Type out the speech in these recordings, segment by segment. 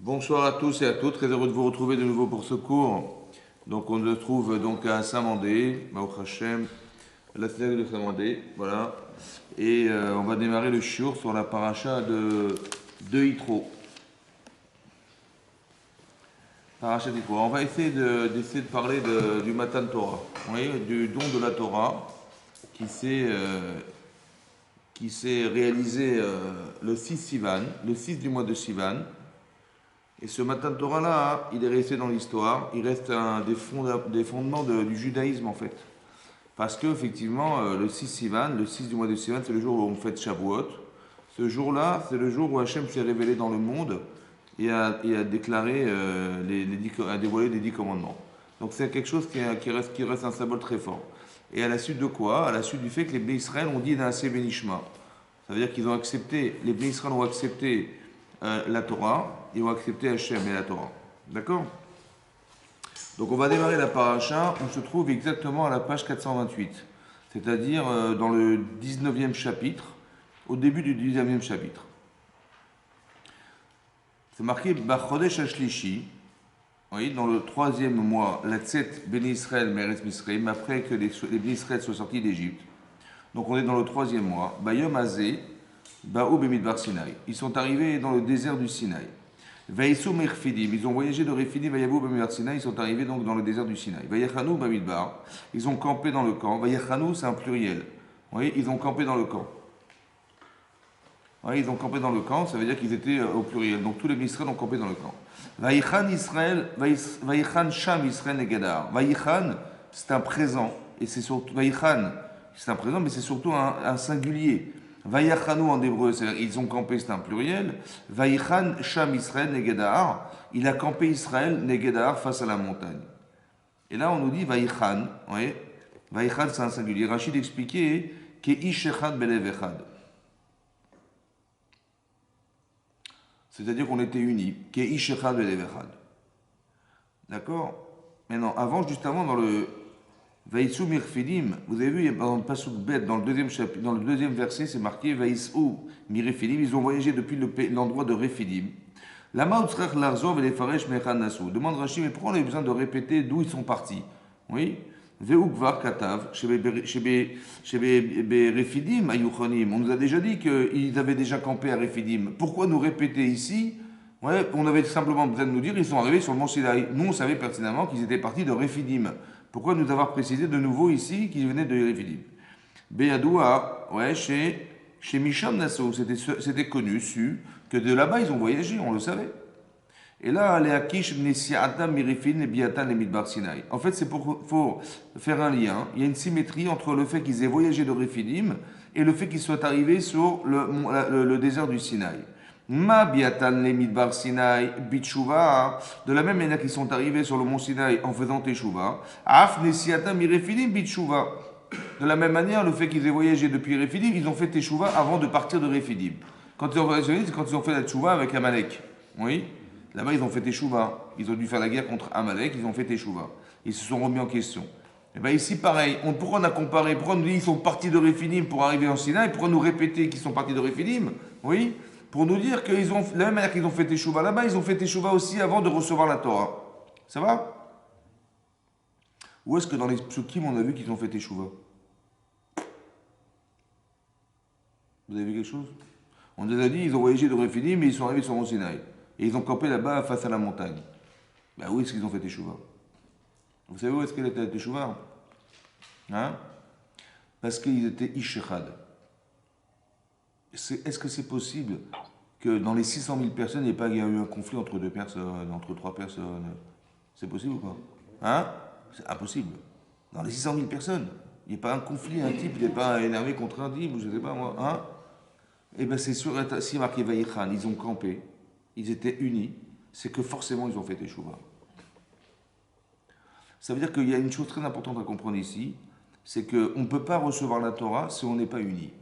Bonsoir à tous et à toutes, très heureux de vous retrouver de nouveau pour ce cours. Donc on se trouve donc à Saint-Mandé, Baruch Hashem, la synagogue de Saint-Mandé, voilà. Et on va démarrer le shiur sur la paracha de Yitro. Paracha de Yitro. On va d'essayer de parler du Matan Torah, oui, du don de la Torah qui s'est réalisé le 6 Sivan, le 6 du mois de Sivan. Et ce Matan Torah-là, il est resté dans l'histoire, il reste un des fondements du judaïsme en fait. Parce que effectivement, le 6 Sivan, le 6 du mois de Sivan, c'est le jour où on fête Shavuot. Ce jour-là, c'est le jour où Hachem s'est révélé dans le monde et a déclaré, a dévoilé les 10 commandements. Donc c'est quelque chose qui reste un symbole très fort. Et à la suite de quoi? À la suite du fait que les Bnei Israël ont dit Naaseh Benishma. Ça veut dire qu'ils ont accepté, les Bnei Israël ont accepté la Torah, ils ont accepté Hachem et la Torah. D'accord? Donc on va démarrer la paracha, on se trouve exactement à la page 428, c'est-à-dire dans le 19e chapitre, au début du 19e chapitre. C'est marqué Bachodesh Ashlishi, oui, dans le troisième mois, la Tzet Béni Israël Meretz Misraim, après que les Béni Israël soient sortis d'Égypte. Donc on est dans le troisième mois. Bayom Azé, Baou Bemidbar Sinaï. Ils sont arrivés dans le désert du Sinaï. Vaïsou Merfidim, ils ont voyagé de Refidim, Vayavou Bemidbar Sinaï, ils sont arrivés donc dans le désert du Sinaï. Vayachanou Bamidbar, ils ont campé dans le camp. Vayachanou, c'est un pluriel. Vous voyez, ils ont campé dans le camp. Oui, ils ont campé dans le camp, ça veut dire qu'ils étaient au pluriel. Donc tous les Israël ont campé dans le camp. Vaïchan Israël, Vaïchan Sham Israël Negadar. Vaïchan, c'est un présent. Et c'est surtout. Vaïchan, c'est un présent, mais c'est surtout un singulier. Vaïchanou en hébreu, c'est-à-dire ils ont campé, c'est un pluriel. Vaïchan Sham Israël Negadar. Il a campé Israël Negadar face à la montagne. Et là, on nous dit Vaïchan. Oui, Vaïchan, c'est un singulier. Rachid expliquait Keish Echad Belev Echad. C'est-à-dire qu'on était unis. D'accord? Maintenant, juste avant, dans le Vaïsou Mirfidim, vous avez vu, dans le Pasuk Bet, dans le deuxième chapitre, dans le deuxième verset, c'est marqué Vaïsou Mirfidim, ils ont voyagé depuis l'endroit de Refidim. Lama Utsrach Larzov et les Faresh Mechan Nassou. Demande Rachid, mais pourquoi on a besoin de répéter d'où ils sont partis? Oui? Veukvar Katav, chez Refidim, Ayuchonim. On nous a déjà dit qu'ils avaient déjà campé à Refidim. Pourquoi nous répéter ici? Ouais, on avait simplement besoin de nous dire qu'ils sont arrivés sur le mont Sinaï. Nous, on savait pertinemment qu'ils étaient partis de Refidim. Pourquoi nous avoir précisé de nouveau ici qu'ils venaient de Refidim? Beyadoua, ouais, chez Misham Nassau, c'était connu, su, que de là-bas ils ont voyagé, on le savait. Et là, les Akish, Mnesiatam, Mirifin, et Biatan, et Midbar Sinaï. En fait, c'est pour faire un lien. Il y a une symétrie entre le fait qu'ils aient voyagé de Refidim et le fait qu'ils soient arrivés sur le désert du Sinaï. Ma Biatan, les Midbar Sinaï, Bitshuva, de la même manière qu'ils sont arrivés sur le mont Sinaï en faisant Teshuva. Af, Nesiatam, Mirefidim, Bitshuva. De la même manière, le fait qu'ils aient voyagé depuis Refidim, ils ont fait Teshuva avant de partir de Refidim. Quand ils ont voyagé, c'est quand ils ont fait la Teshuva avec Amalek. Oui? Là-bas, ils ont fait Teshuva. Ils ont dû faire la guerre contre Amalek, ils ont fait Teshuva. Ils se sont remis en question. Et bien ici, pareil. Pourquoi on a comparé? Pourquoi on nous dit qu'ils sont partis de Refidim pour arriver en Sinaï? Pourquoi nous répéter qu'ils sont partis de Refidim? Oui? Pour nous dire qu'ils ont, de la même manière qu'ils ont fait Teshuva là-bas, ils ont fait Teshuva aussi avant de recevoir la Torah. Ça va? Où est-ce que dans les psukim, on a vu qu'ils ont fait Teshuva? Vous avez vu quelque chose? On nous a dit qu'ils ont voyagé de Refidim, mais ils sont arrivés sur Mont Sinaï. Et ils ont campé là-bas face à la montagne. Ben où est-ce qu'ils ont fait Teshuva? Vous savez où est-ce qu'elle était la Teshuva? Hein? Parce qu'ils étaient Ishechad. Est-ce que c'est possible que dans les 600 000 personnes, il n'y ait pas eu un conflit entre deux personnes, entre trois personnes? C'est possible ou pas? Hein? C'est impossible. Dans les 600 000 personnes, il n'y a pas un conflit, un type n'est pas énervé contre un type, ou je ne sais pas moi. Hein? Eh bien c'est sûr, si marqué Vaïchan, ils ont campé, ils étaient unis, c'est que forcément ils ont fait Teshuva. Ça veut dire qu'il y a une chose très importante à comprendre ici, c'est qu'on ne peut pas recevoir la Torah si on n'est pas unis.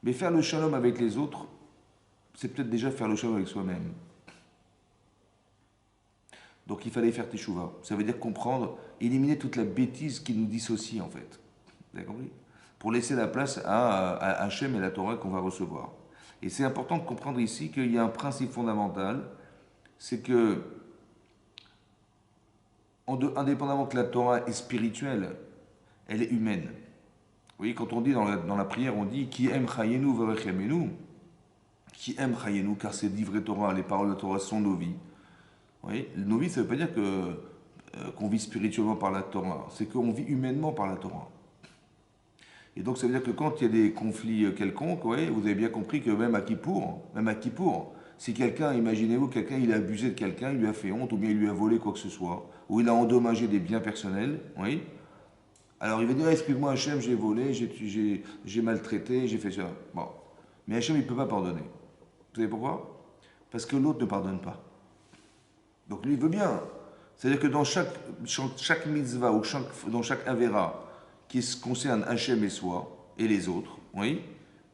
Mais faire le shalom avec les autres, c'est peut-être déjà faire le shalom avec soi-même. Donc il fallait faire Teshuva. Ça veut dire comprendre, éliminer toute la bêtise qui nous dissocie en fait. Vous avez compris? Pour laisser la place à Hachem et la Torah qu'on va recevoir. Et c'est important de comprendre ici qu'il y a un principe fondamental, c'est que, indépendamment que la Torah est spirituelle, elle est humaine. Vous voyez, quand on dit dans la prière, on dit Ki em chayenu verechemenu, Ki em chayenu, car c'est dit vrai Torah, les paroles de la Torah sont nos vies. Vous voyez, nos vies, ça ne veut pas dire qu'on vit spirituellement par la Torah, c'est qu'on vit humainement par la Torah. Et donc ça veut dire que quand il y a des conflits quelconques, ouais, vous avez bien compris que même à Kippour, si quelqu'un, imaginez-vous, quelqu'un il a abusé de quelqu'un, il lui a fait honte, ou bien il lui a volé quoi que ce soit, ou il a endommagé des biens personnels, oui. Alors il va dire, excuse-moi Hachem, j'ai volé, j'ai maltraité, j'ai fait ça. Bon. Mais Hachem il ne peut pas pardonner. Vous savez pourquoi? Parce que l'autre ne pardonne pas. Donc lui il veut bien. C'est-à-dire que dans chaque mitzvah ou dans chaque avera, qui concerne Hachem et soi, et les autres, oui.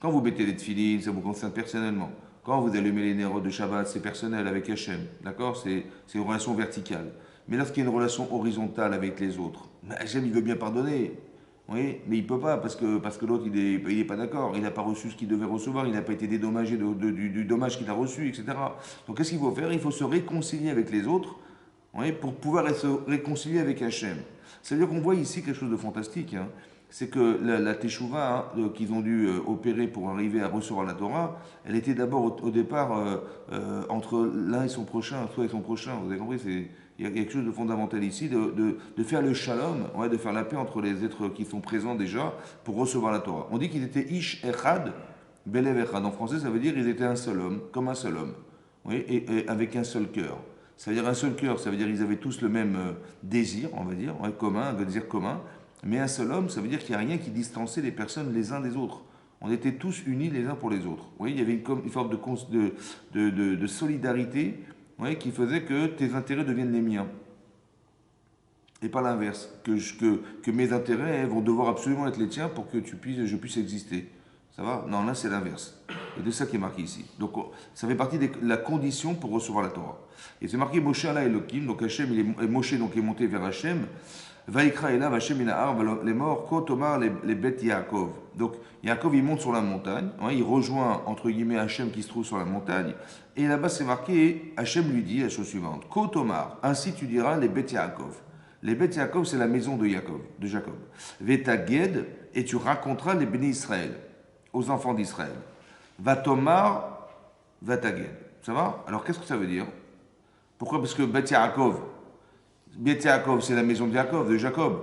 Quand vous mettez les tefilines, ça vous concerne personnellement. Quand vous allumez les nérodes de Shabbat, c'est personnel avec Hachem, d'accord? C'est une relation verticale. Mais lorsqu'il y a une relation horizontale avec les autres, Hachem, il veut bien pardonner, oui, mais il ne peut pas parce que l'autre, il est pas d'accord, il n'a pas reçu ce qu'il devait recevoir, il n'a pas été dédommagé du dommage qu'il a reçu, etc. Donc qu'est-ce qu'il faut faire? Il faut se réconcilier avec les autres, oui, pour pouvoir se réconcilier avec Hachem. C'est-à-dire qu'on voit ici quelque chose de fantastique. Hein. C'est que la teshuva qu'ils ont dû opérer pour arriver à recevoir la Torah, elle était d'abord au départ entre l'un et son prochain, soi et son prochain. Vous avez compris, il y a quelque chose de fondamental ici, de faire le shalom, ouais, de faire la paix entre les êtres qui sont présents déjà pour recevoir la Torah. On dit qu'ils étaient ish echad, belev echad. En français, ça veut dire qu'ils étaient un seul homme, comme un seul homme, oui, et avec un seul cœur. Ça veut dire un seul cœur, ça veut dire qu'ils avaient tous le même désir, on va dire, ouais, commun, un désir commun. Mais un seul homme, ça veut dire qu'il n'y a rien qui distançait les personnes les uns des autres. On était tous unis les uns pour les autres. Vous voyez, il y avait une forme de solidarité, ouais, qui faisait que tes intérêts deviennent les miens. Et pas l'inverse, que mes intérêts vont devoir absolument être les tiens pour que je puisse exister. Ça va? Non, là c'est l'inverse. Et c'est ça qui est marqué ici. Donc ça fait partie de la condition pour recevoir la Torah. Et c'est marqué Moshe Allah Elohim, donc Hachem, Moshe donc est monté vers Hachem. Vaikra Elav Hachem Inahar, les morts, Kotomar, les bêtes Yaakov. Donc Yaakov il monte sur la montagne, hein, il rejoint entre guillemets Hachem qui se trouve sur la montagne. Et là-bas c'est marqué, Hachem lui dit la chose suivante Kotomar, ainsi tu diras les bêtes Yaakov. Les bêtes Yaakov c'est la maison de Jacob. Vetaged, et tu raconteras les bénis Israël aux enfants d'Israël. Vatomar, Vataged. Ça va? Alors qu'est-ce que ça veut dire? Pourquoi? Parce que Beth Yaakov, c'est la maison de Jacob.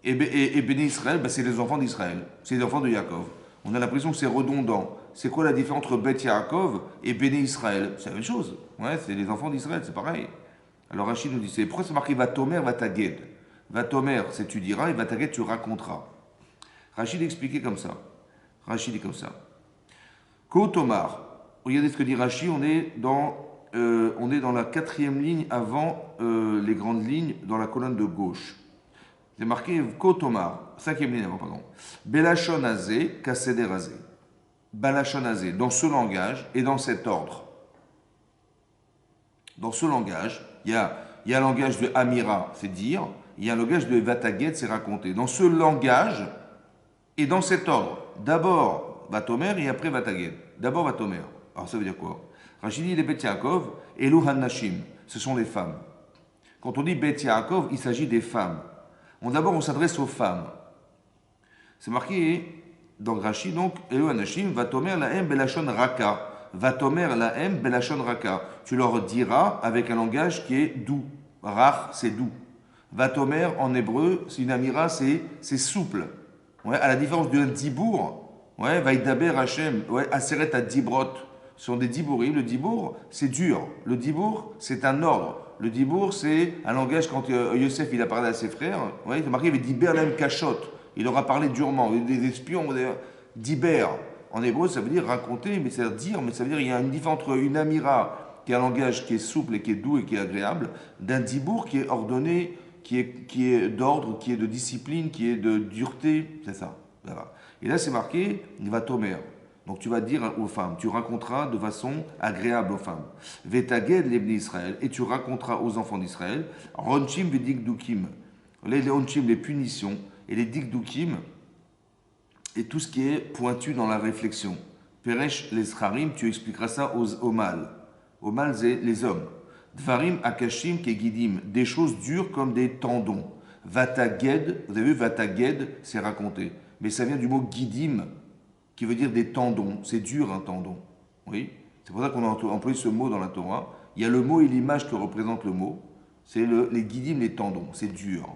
Et Béni Israël, c'est les enfants d'Israël. C'est les enfants de Yaakov. On a l'impression que c'est redondant. C'est quoi la différence entre Beth Yaakov et Béni Israël? C'est la même chose. Ouais, c'est les enfants d'Israël, c'est pareil. Alors Rachid nous dit, pourquoi c'est marqué Vatomer, Vataged? Vatomer, c'est tu diras, et Vataged, tu raconteras. Rachid expliquait comme ça. Rachid est comme ça. Kotomar. Regardez ce que dit Rachid, on est dans la 4e ligne avant les grandes lignes, dans la colonne de gauche. C'est marqué Kotomar, 5e ligne avant, pardon. Belachon Azé, Kaseder Azé. Balachon Azé, dans ce langage et dans cet ordre. Dans ce langage, il y a un langage de Amira, c'est dire, il y a un langage de Vataged, c'est raconter. Dans ce langage et dans cet ordre, d'abord Vatomer et après Vataged. D'abord Vatomer. Alors ça veut dire quoi? Rachid dit les Beth Yaakov, Elu Hannashim, ce sont les femmes. Quand on dit Beth Yaakov, il s'agit des femmes. D'abord, on s'adresse aux femmes. C'est marqué dans Rachid, donc, Elu Hannashim, Vatomer lahem belashon raka. Vatomer lahem belashon raka. Tu leur diras avec un langage qui est doux. Rach, c'est doux. Vatomer, en hébreu, c'est une amira, c'est souple. Ouais, à la différence d'un dibour, ouais, Vaïdaber Hachem, ouais, Aseret à Dibrot. Ce sont des dibourim. Le dibour, c'est dur. Le dibour, c'est un ordre. Le dibour, c'est un langage quand Yosef il a parlé à ses frères. Ouais, il est marqué, il avait dit Berlem Kachot. Il leur a parlé durement. Des espions, Diber. En hébreu, ça veut dire raconter, mais ça veut dire, mais ça veut dire il y a une différence entre une amira, qui est un langage qui est souple et qui est doux et qui est agréable, d'un dibour qui est ordonné, qui est d'ordre, qui est de discipline, qui est de dureté. C'est ça. Voilà. Et là, c'est marqué Vatomer. Donc tu vas dire aux femmes, tu raconteras de façon agréable aux femmes. Vetaged l'ebni Israël, et tu raconteras aux enfants d'Israël, Ronchim vedigdukim, les Ronchim, les punitions, et les digdukim, et tout ce qui est pointu dans la réflexion. Peresh les scharim, tu expliqueras ça au mâles. Au mâles, c'est les hommes. Dvarim akashim kegidim, des choses dures comme des tendons. Vataged, vous avez vu, vataged, c'est raconté. Mais ça vient du mot gidim, qui veut dire des tendons. C'est dur un tendon. Oui. C'est pour ça qu'on a employé ce mot dans la Torah. Il y a le mot et l'image que représente le mot. C'est les guidim, les tendons. C'est dur.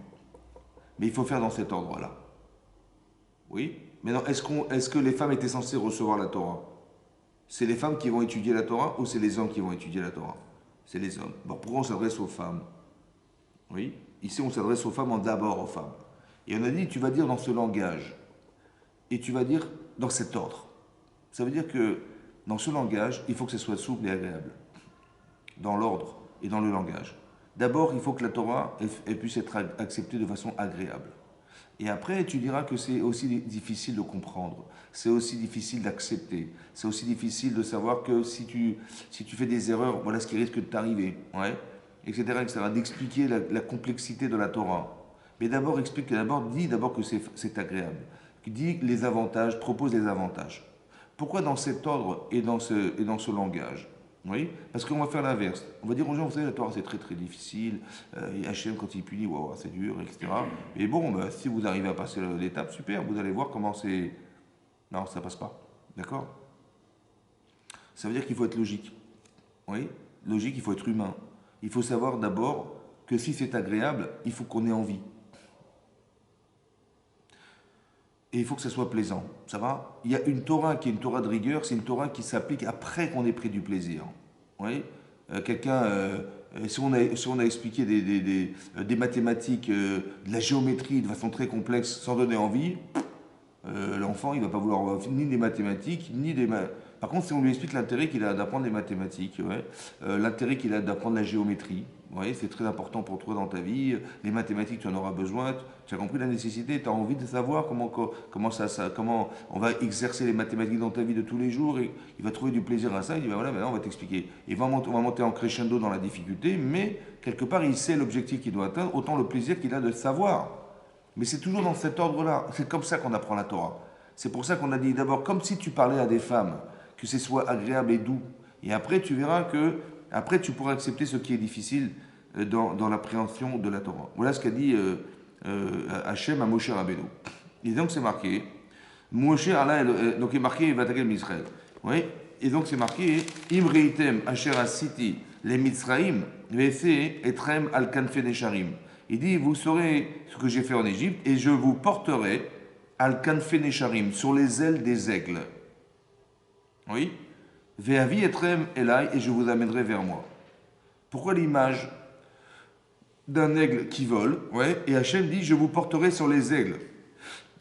Mais il faut faire dans cet ordre-là. Oui. Maintenant, est-ce que les femmes étaient censées recevoir la Torah? C'est les femmes qui vont étudier la Torah ou c'est les hommes qui vont étudier la Torah? C'est les hommes. Bon, pourquoi on s'adresse aux femmes? Oui. Ici, on s'adresse aux femmes d'abord aux femmes. Et on a dit, tu vas dire dans ce langage. Et tu vas dire dans cet ordre. Ça veut dire que dans ce langage, il faut que ce soit souple et agréable. Dans l'ordre et dans le langage. D'abord, il faut que la Torah elle puisse être acceptée de façon agréable. Et après, tu diras que c'est aussi difficile de comprendre. C'est aussi difficile d'accepter. C'est aussi difficile de savoir que si tu fais des erreurs, voilà ce qui risque de t'arriver. Ouais, etc., etc. D'expliquer la complexité de la Torah. Mais d'abord, dis d'abord que c'est agréable. Dis les avantages, propose les avantages. Pourquoi dans cet ordre et dans ce langage? Oui, parce qu'on va faire l'inverse. On va dire aux gens, vous savez, la Torah c'est très très difficile, et Hachem quand il punit, wow, c'est dur, etc. Mais bon, bah, si vous arrivez à passer l'étape, super, vous allez voir comment c'est... Non, ça passe pas. D'accord? Ça veut dire qu'il faut être logique. Oui, logique, il faut être humain. Il faut savoir d'abord que si c'est agréable, il faut qu'on ait envie. Et il faut que ça soit plaisant. Ça va? Il y a une Torah qui est une Torah de rigueur, c'est une Torah qui s'applique après qu'on ait pris du plaisir. Oui? Si on a expliqué des mathématiques, de la géométrie de façon très complexe sans donner envie, l'enfant il ne va pas vouloir ni des mathématiques, ni des... Par contre, si on lui explique l'intérêt qu'il a d'apprendre les mathématiques, l'intérêt qu'il a d'apprendre la géométrie, c'est très important pour toi dans ta vie, les mathématiques, tu en auras besoin, tu as compris la nécessité, tu as envie de savoir comment on va exercer les mathématiques dans ta vie de tous les jours, et il va trouver du plaisir à ça, il dit, ben voilà, maintenant on va t'expliquer. On va monter en crescendo dans la difficulté, mais quelque part, il sait l'objectif qu'il doit atteindre, autant le plaisir qu'il a de savoir. Mais c'est toujours dans cet ordre-là, c'est comme ça qu'on apprend la Torah. C'est pour ça qu'on a dit d'abord, comme si tu parlais à des femmes, que ce soit agréable et doux. Et après, tu verras que, après, tu pourras accepter ce qui est difficile dans l'appréhension de la Torah. Voilà ce qu'a dit Hachem à Moshe Rabbeinu. Et donc, c'est marqué, Moshe Allah, donc il est marqué, Vatagel Misraël. Oui, et donc c'est marqué, Im reitem asher asiti les Mitzraim, vese etrem al kanfe nesharim. Il dit, vous saurez ce que j'ai fait en Égypte, et je vous porterai al kanfe nesharim, sur les ailes des aigles. Oui. Ve'avi etrem elai, et je vous amènerai vers moi. Pourquoi l'image d'un aigle qui vole? Ouais. Et Hachem dit, je vous porterai sur les aigles,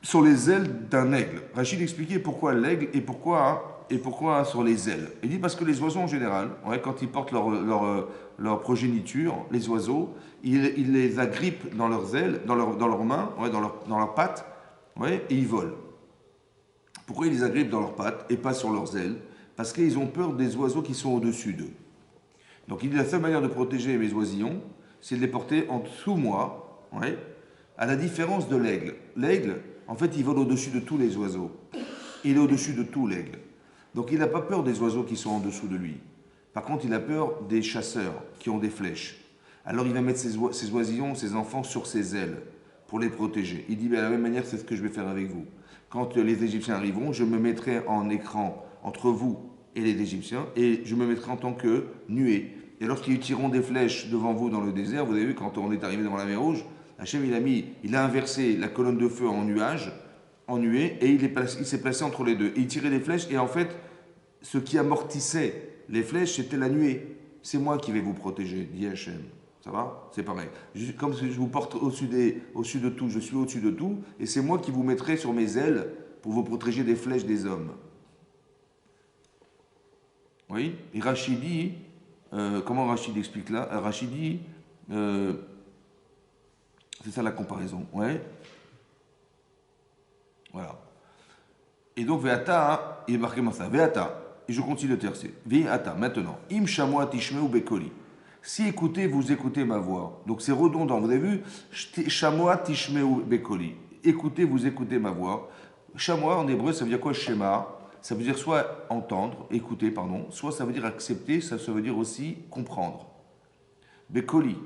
sur les ailes d'un aigle. Rachid expliquait pourquoi l'aigle et pourquoi sur les ailes. Il dit parce que les oiseaux en général, quand ils portent leur progéniture, les oiseaux, ils les agrippent dans leurs ailes, dans leurs mains, dans leurs pattes, et ils volent. Pourquoi ils les agrippent dans leurs pattes et pas sur leurs ailes? Parce qu'ils ont peur des oiseaux qui sont au-dessus d'eux. Donc il dit la seule manière de protéger mes oisillons, c'est de les porter en dessous moi, à la différence de l'aigle. L'aigle, en fait, il vole au-dessus de tous les oiseaux. Il est au-dessus de tout l'aigle. Donc il n'a pas peur des oiseaux qui sont en dessous de lui. Par contre, il a peur des chasseurs qui ont des flèches. Alors il va mettre ses oisillons, ses enfants sur ses ailes pour les protéger. Il dit, de la même manière, c'est ce que je vais faire avec vous. Quand les Égyptiens arriveront, je me mettrai en écran entre vous et les Égyptiens, et je me mettrai en tant que nuée. Et lorsqu'ils tireront des flèches devant vous dans le désert, vous avez vu, quand on est arrivé devant la mer Rouge, Hachem, il a inversé la colonne de feu en nuage, en nuée, et il s'est placé entre les deux. Et il tirait des flèches, et en fait, ce qui amortissait les flèches, c'était la nuée. C'est moi qui vais vous protéger, dit Hachem. Ça va? C'est pareil. Comme si je vous porte au-dessus de tout, je suis au-dessus de tout, et c'est moi qui vous mettrai sur mes ailes pour vous protéger des flèches des hommes. Oui? Et Rachid dit, comment Rachid explique là? Rachid dit, c'est ça la comparaison. Ouais. Voilà. Et donc, Veata, il est marqué comme ça. Veata, et je continue le tercer. Veata, maintenant. Im shamoa tishmeu bekoli. Si écoutez, vous écoutez ma voix. Donc c'est redondant. Vous avez vu? Shamoa tishmeu bekoli. Écoutez, vous écoutez ma voix. Shamoa en hébreu, ça veut dire quoi? Shema. ça veut dire soit entendre, écouter, pardon, soit ça veut dire accepter, ça veut dire aussi comprendre. Bekoli, vous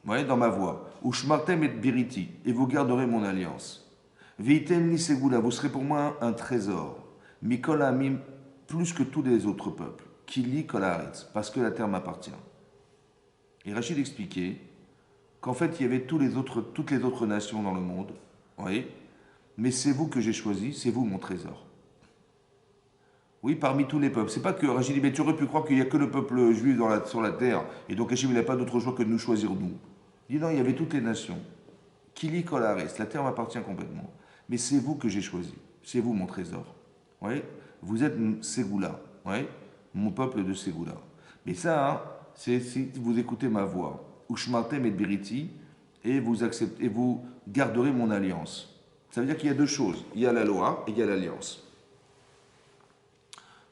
voyez, dans ma voix. Ou shmartem et biriti, et vous garderez mon alliance. Veitem ni segula, vous serez pour moi un trésor. Mikol amim, plus que tous les autres peuples. Kili kol haaretz, parce que la terre m'appartient. Et Rachid expliquait qu'en fait, il y avait toutes les autres nations dans le monde, vous voyez, mais c'est vous que j'ai choisi, c'est vous mon trésor. Oui, parmi tous les peuples. C'est pas que Rachid dit, mais tu aurais pu croire qu'il n'y a que le peuple juif sur la terre, et donc Hachem, il n'a pas d'autre choix que de nous choisir nous. Il dit non, il y avait toutes les nations. Kili kolares, la terre m'appartient complètement. Mais c'est vous que j'ai choisi. C'est vous mon trésor. Oui, vous êtes Ségoula. Oui, mon peuple de Ségoula. Mais ça, hein, c'est si vous écoutez ma voix. Ushmartem et Beriti, et vous acceptez, et vous garderez mon alliance. Ça veut dire qu'il y a deux choses. Il y a la loi et il y a l'alliance.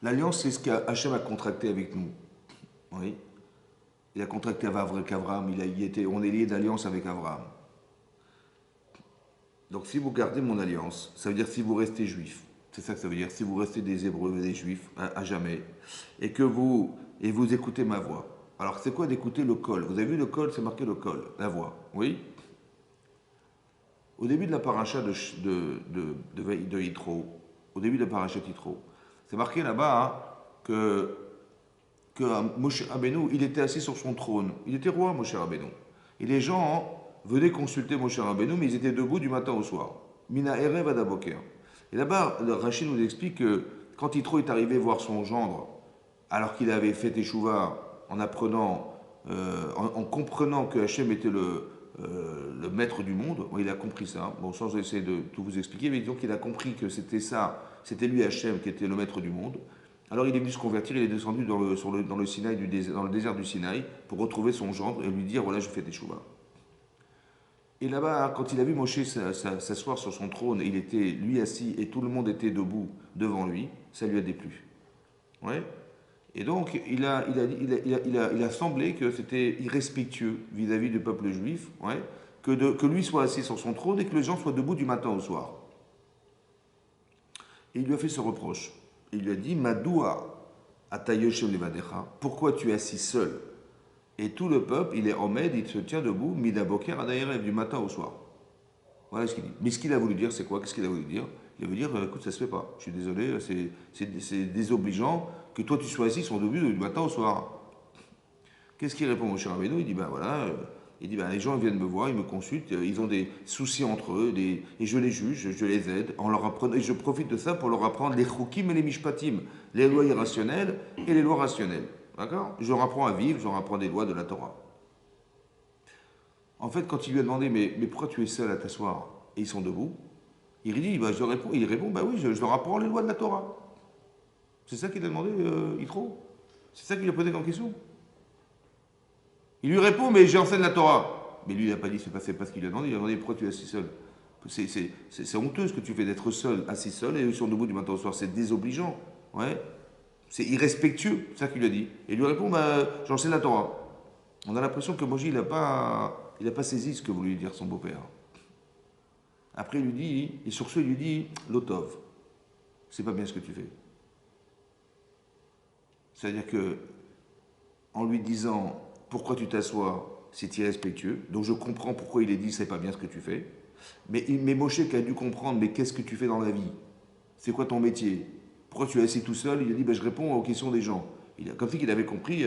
L'alliance, c'est ce qu'Hachem a contracté avec nous. Oui. Il a contracté avec Abraham, on est lié d'alliance avec Abraham. Donc si vous gardez mon alliance, ça veut dire si vous restez juif. C'est ça que ça veut dire, si vous restez des Hébreux, des Juifs, à jamais, et que vous écoutez ma voix. Alors c'est quoi d'écouter le col? Vous avez vu le col, c'est marqué le col, la voix. Oui. Au début de la paracha de Yitro, au début de la paracha de Yitro, c'est marqué là-bas hein, que Moshe Rabbeinu, il était assis sur son trône. Il était roi, Moshe Rabbeinu. Et les gens venaient consulter Moshe Rabbeinu, mais ils étaient debout du matin au soir. Mina Erev Adaboker. Et là-bas, Rachid nous explique que quand Yitro est arrivé voir son gendre, alors qu'il avait fait Teshuvah en apprenant, en comprenant que Hachem était le maître du monde, bon, il a compris ça. Bon, sans essayer de tout vous expliquer, mais disons qu'il a compris que c'était ça, c'était lui Hachem qui était le maître du monde. Alors il est venu se convertir, il est descendu dans le Sinaï dans le désert du Sinaï pour retrouver son gendre et lui dire voilà, je fais Teshuvah. Et là-bas, quand il a vu Moshe s'asseoir sur son trône, il était lui assis et tout le monde était debout devant lui, ça lui a déplu. Ouais. Et donc, il a semblé que c'était irrespectueux vis-à-vis du peuple juif, ouais, que lui soit assis sur son trône et que les gens soient debout du matin au soir. Et il lui a fait ce reproche. Il lui a dit Madoua atayoshem levadecha, pourquoi tu es assis seul? Et tout le peuple, il est omed, il se tient debout, midaboker adayerev, du matin au soir. Voilà ce qu'il dit. Mais ce qu'il a voulu dire, c'est quoi? Qu'est-ce qu'il a voulu dire? Il a voulu dire écoute, ça se fait pas. Je suis désolé, c'est désobligeant que toi tu sois assis sur debout du matin au soir. Qu'est-ce qu'il répond au cher Rabbeinu? Il dit ben voilà. Il dit ben, les gens viennent me voir, ils me consultent, ils ont des soucis entre eux, et je les juge, je les aide, en leur apprenant, et je profite de ça pour leur apprendre les choukim et les mishpatim, les lois irrationnelles et les lois rationnelles. D'accord? Je leur apprends à vivre, je leur apprends des lois de la Torah. En fait, quand il lui a demandé mais pourquoi tu es seul à t'asseoir et ils sont debout, il dit bah, il répond bah oui, je leur apprends les lois de la Torah. C'est ça qu'il a demandé, Yitro. C'est ça qu'il lui a posé comme question. Il lui répond mais j'enseigne la Torah. Mais lui il n'a pas dit c'est pas ce qu'il lui a demandé. Il a demandé pourquoi tu es assis seul. C'est honteux ce que tu fais d'être seul, assis seul et ils sont debout du matin au soir. C'est désobligeant. Ouais. C'est irrespectueux, c'est ça qu'il lui a dit. Et il lui répond bah, j'enseigne la Torah. On a l'impression que Moji il n'a pas saisi ce que voulait lui dire son beau-père. Après, il lui dit, et sur ce, il lui dit, Lotov, c'est pas bien ce que tu fais. C'est-à-dire que, en lui disant, pourquoi tu t'assois, c'est irrespectueux. Donc je comprends pourquoi il est dit, c'est pas bien ce que tu fais. Mais Moshe qui a dû comprendre, mais qu'est-ce que tu fais dans la vie? C'est quoi ton métier? Pourquoi tu es assis tout seul? Il a dit, ben, je réponds aux questions des gens. Comme si qu'il avait compris,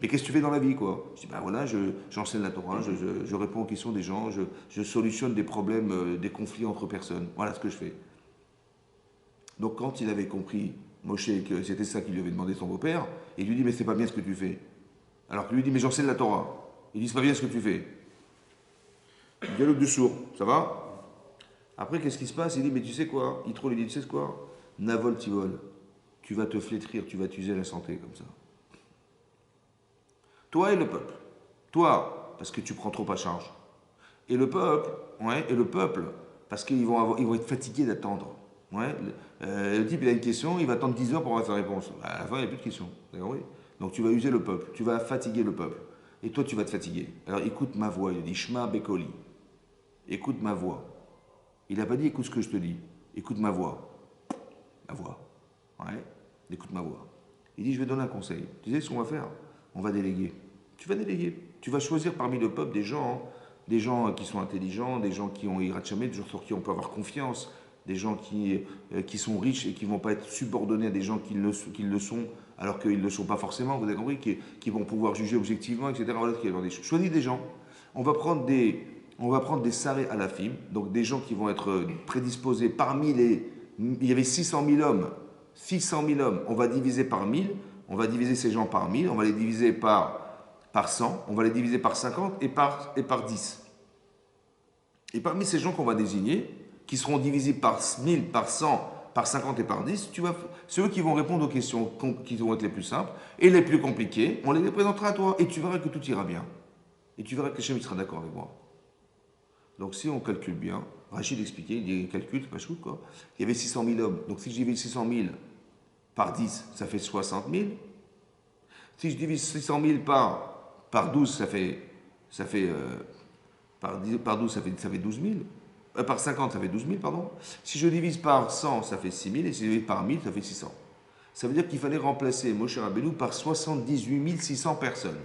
mais qu'est-ce que tu fais dans la vie, quoi? Je dis, ben voilà, j'enseigne la Torah, je réponds aux questions des gens, je solutionne des problèmes, des conflits entre personnes. Voilà ce que je fais. Donc quand il avait compris, Moshe, que c'était ça qu'il lui avait demandé son beau-père, il lui dit, mais c'est pas bien ce que tu fais. Alors qu'il lui dit, mais j'enseigne la Torah. Il dit, c'est pas bien ce que tu fais. Dialogue du sourd, ça va? Après, qu'est-ce qui se passe? Il dit, mais tu sais quoi? Yitro lui dit, tu sais quoi? Navol tivol. Tu vas te flétrir, tu vas t'user la santé comme ça. Toi et le peuple. Toi, parce que tu prends trop à charge. Et le peuple, ouais, parce qu'ils vont être fatigués d'attendre. Ouais, le type, il a une question, il va attendre 10 heures pour avoir sa réponse. À la fin, il n'y a plus de question. D'accord, oui. Donc tu vas user le peuple, tu vas fatiguer le peuple. Et toi, tu vas te fatiguer. Alors écoute ma voix, il dit Shema Bekoli. Écoute ma voix. Il n'a pas dit écoute ce que je te dis. Écoute ma voix. La voix. Ouais. écoute ma voix. Il dit, je vais donner un conseil. Tu sais ce qu'on va faire? On va déléguer. Tu vas déléguer. Tu vas choisir parmi le peuple des gens qui sont intelligents, des gens qui ont irachamé, des gens sur qui on peut avoir confiance, des gens qui sont riches et qui ne vont pas être subordonnés à des gens qui le sont, alors qu'ils ne le sont pas forcément, vous avez compris, qui vont pouvoir juger objectivement, etc. Voilà, choisis des gens. On va prendre des sarés à la fim, donc des gens qui vont être prédisposés parmi les. Il y avait 600 000 hommes. 600 000 hommes, on va diviser par 1000, on va diviser ces gens par 1000, on va les diviser par 100, on va les diviser par 50 et par 10. Et parmi ces gens qu'on va désigner, qui seront divisés par 1000, par 100, par 50 et par 10, ceux qui vont répondre aux questions qui vont être les plus simples et les plus compliquées, on les présentera à toi et tu verras que tout ira bien. Et tu verras que Hachem sera d'accord avec moi. Donc si on calcule bien, Rachid expliquait, il dit calcul, c'est pas chou quoi. Il y avait 600 000 hommes. Donc si je divise 600 000 par 10, ça fait 60 000. Si je divise 600 000 par 12, par 12, ça fait 12 000. Par 50, ça fait 12 000, pardon. Si je divise par 100, ça fait 6 000. Et si je divise par 1000, ça fait 600. Ça veut dire qu'il fallait remplacer Moshe Rabbeinu par 78 600 personnes.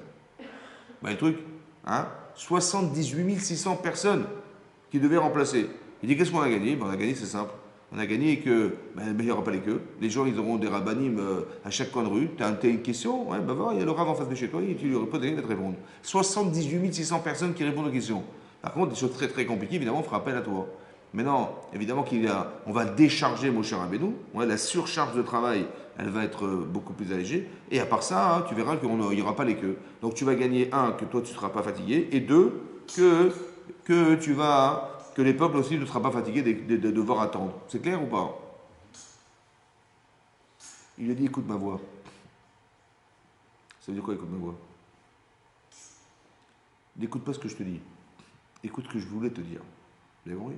Ben, le truc, hein, 78 600 personnes qui devaient remplacer. Il dit qu'est-ce qu'on a gagné? Ben, on a gagné, c'est simple. On a gagné que, ben, il n'y aura pas les queues. Les gens, ils auront des rabbinim à chaque coin de rue. Tu as une question, ouais, ben va, il y a le rab en face de chez toi, et tu lui réponds, il va te répondre. 78 600 personnes qui répondent aux questions. Par contre, des choses très très compliquées, évidemment, on fera appel à toi. Maintenant, évidemment on va décharger Moshe Rabbeinu. Ouais, la surcharge de travail, elle va être beaucoup plus allégée. Et à part ça, hein, tu verras qu'il n'y aura pas les queues. Donc tu vas gagner, un, que toi tu ne seras pas fatigué, et deux, que les peuples aussi ne seront pas fatigués de devoir attendre. C'est clair ou pas? Il lui a dit, écoute ma voix. Ça veut dire quoi, écoute ma voix? N'écoute pas ce que je te dis. Écoute ce que je voulais te dire. Vous avez compris?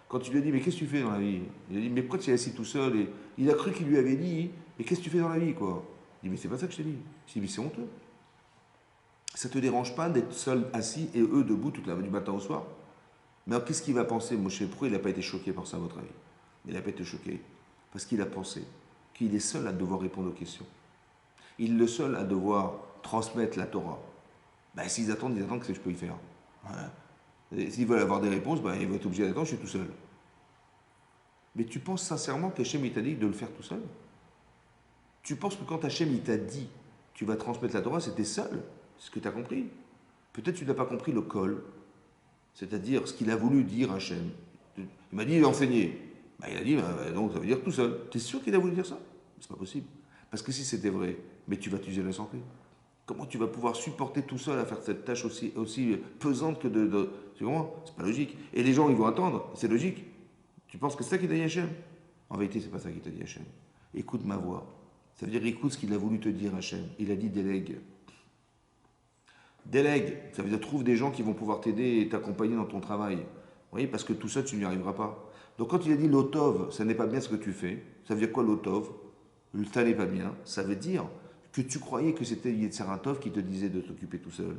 Quand tu lui as dit, mais qu'est-ce que tu fais dans la vie? Il a dit, mais pourquoi tu es assis tout seul? Et il a cru qu'il lui avait dit, mais qu'est-ce que tu fais dans la vie, quoi? Il dit, mais c'est pas ça que je t'ai dit. Je dit, mais c'est honteux. Ça te dérange pas d'être seul assis et eux debout toute la du matin au soir? Mais alors, qu'est-ce qu'il va penser, Moshe? Pourquoi il n'a pas été choqué par ça, à votre avis? Il n'a pas été choqué parce qu'il a pensé qu'il est seul à devoir répondre aux questions. Il est le seul à devoir transmettre la Torah. Ben, s'ils attendent, que je peux y faire. Voilà. S'ils veulent avoir des réponses, ben, ils vont être obligés d'attendre, je suis tout seul. Mais tu penses sincèrement qu'Hachem t'a dit de le faire tout seul? Tu penses que quand Hachem t'a dit tu vas transmettre la Torah, c'était seul? C'est ce que tu as compris? Peut-être tu n'as pas compris le col, c'est-à-dire ce qu'il a voulu dire Hachem. Il m'a dit d'enseigner. Ben, il a dit, donc ça veut dire tout seul. Tu es sûr qu'il a voulu dire ça? C'est pas possible. Parce que si c'était vrai, mais tu vas t'user la santé. Comment tu vas pouvoir supporter tout seul à faire cette tâche aussi pesante que de tu comprends? C'est pas logique. Et les gens, ils vont attendre. C'est logique. Tu penses que c'est ça qu'il t'a dit Hachem? En vérité, c'est pas ça qu'il t'a dit Hachem. Écoute ma voix. Ça veut dire écoute ce qu'il a voulu te dire Hachem. Il a dit délègue. Délègue. Ça veut dire trouve des gens qui vont pouvoir t'aider et t'accompagner dans ton travail. Vous voyez, parce que tout seul, tu n'y arriveras pas. Donc quand il a dit l'otov, ça n'est pas bien ce que tu fais. Ça veut dire quoi l'otov? Ça n'est pas bien. Ça veut dire que tu croyais que c'était Yetzeratov qui te disait de t'occuper tout seul.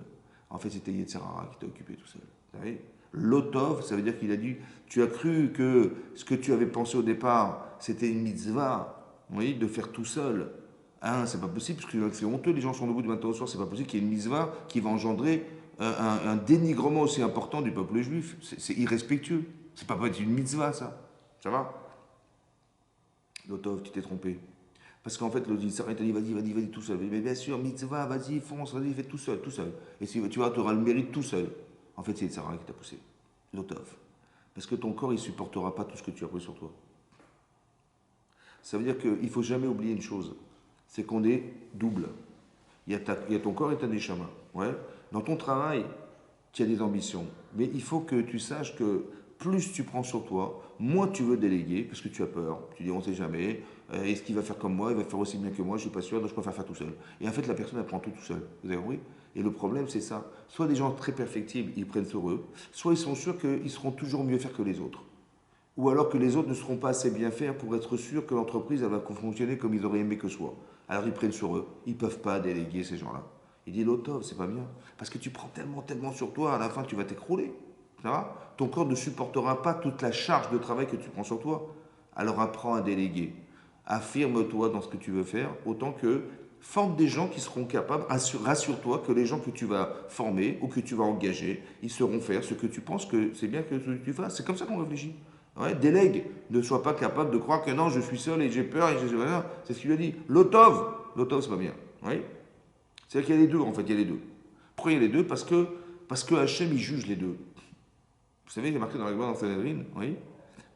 En fait, c'était Yetzerara qui t'a occupé tout seul. Vous savez? L'otov, ça veut dire qu'il a dit, tu as cru que ce que tu avais pensé au départ, c'était une mitzvah, oui, de faire tout seul. Hein, c'est pas possible, parce que c'est honteux, les gens sont debout du matin au soir, c'est pas possible qu'il y ait une mitzvah qui va engendrer un dénigrement aussi important du peuple juif. C'est irrespectueux. C'est pas être une mitzvah, ça. Ça va? L'otov, tu t'es trompé. Parce qu'en fait, le Sarah t'a dit, vas-y, tout seul. Mais bien sûr, mitzvah, vas-y, fonce, vas-y, fais tout seul. Et si tu vois, tu auras le mérite tout seul. En fait, c'est Sarah qui t'a poussé. L'otov. Parce que ton corps, il ne supportera pas tout ce que tu as pris sur toi. Ça veut dire qu'il ne faut jamais oublier une chose. C'est qu'on est double. Il y a ton corps et ta neshama. Ouais. Dans ton travail, tu as des ambitions. Mais il faut que tu saches que plus tu prends sur toi, moins tu veux déléguer, parce que tu as peur. Tu dis, on ne sait jamais. Est-ce qu'il va faire comme moi? Il va faire aussi bien que moi, je ne suis pas sûr, donc je préfère faire tout seul. Et en fait, la personne, elle prend tout seul. Vous avez compris? Et le problème, c'est ça. Soit des gens très perfectibles, ils prennent sur eux, soit ils sont sûrs qu'ils seront toujours mieux faire que les autres. Ou alors que les autres ne seront pas assez bien faire pour être sûrs que l'entreprise, elle va fonctionner comme ils auraient aimé que ce soit. Alors ils prennent sur eux. Ils ne peuvent pas déléguer ces gens-là. Il dit, l'otov, c'est pas bien. Parce que tu prends tellement sur toi, à la fin, tu vas t'écrouler. Ça va? Ton corps ne supportera pas toute la charge de travail que tu prends sur toi. Alors apprends à déléguer. affirme-toi dans ce que tu veux faire, autant que forme des gens qui seront capables, rassure-toi que les gens que tu vas former ou que tu vas engager, ils sauront faire ce que tu penses que c'est bien que tu fasses. C'est comme ça qu'on réfléchit. Ouais, délègue, ne sois pas capable de croire que non, je suis seul et j'ai peur et voilà, c'est ce qu'il a dit. L'otov, c'est pas bien. Oui. C'est-à-dire qu'il y a les deux, en fait, il y a les deux. Pourquoi il y a les deux? Parce que Hachem, il juge les deux. Vous savez, il est marqué dans la Gemara dans Sanhedrin, oui,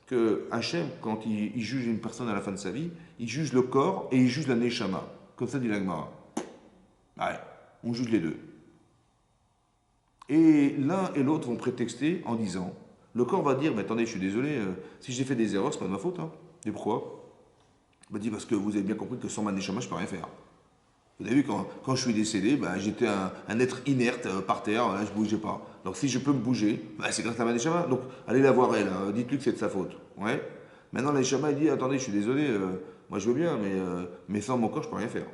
que Hachem, quand il juge une personne à la fin de sa vie, il juge le corps et il juge la Neshama. Comme ça dit la Gemara. Ouais, on juge les deux. Et l'un et l'autre vont prétexter en disant, le corps va dire, mais attendez, je suis désolé, si j'ai fait des erreurs, c'est pas de ma faute. Hein. Et pourquoi? Il m'a dit, parce que vous avez bien compris que sans ma Neshama, je peux rien faire. Vous avez vu, quand je suis décédé, ben, j'étais un être inerte par terre, je ne bougeais pas. Donc si je peux me bouger, ben, c'est grâce à la Neshama. Donc allez la voir elle, hein, dites-lui que c'est de sa faute. Ouais. Maintenant la Neshama, il dit, attendez, je suis désolé, moi je veux bien, mais sans mon corps, je ne peux rien faire.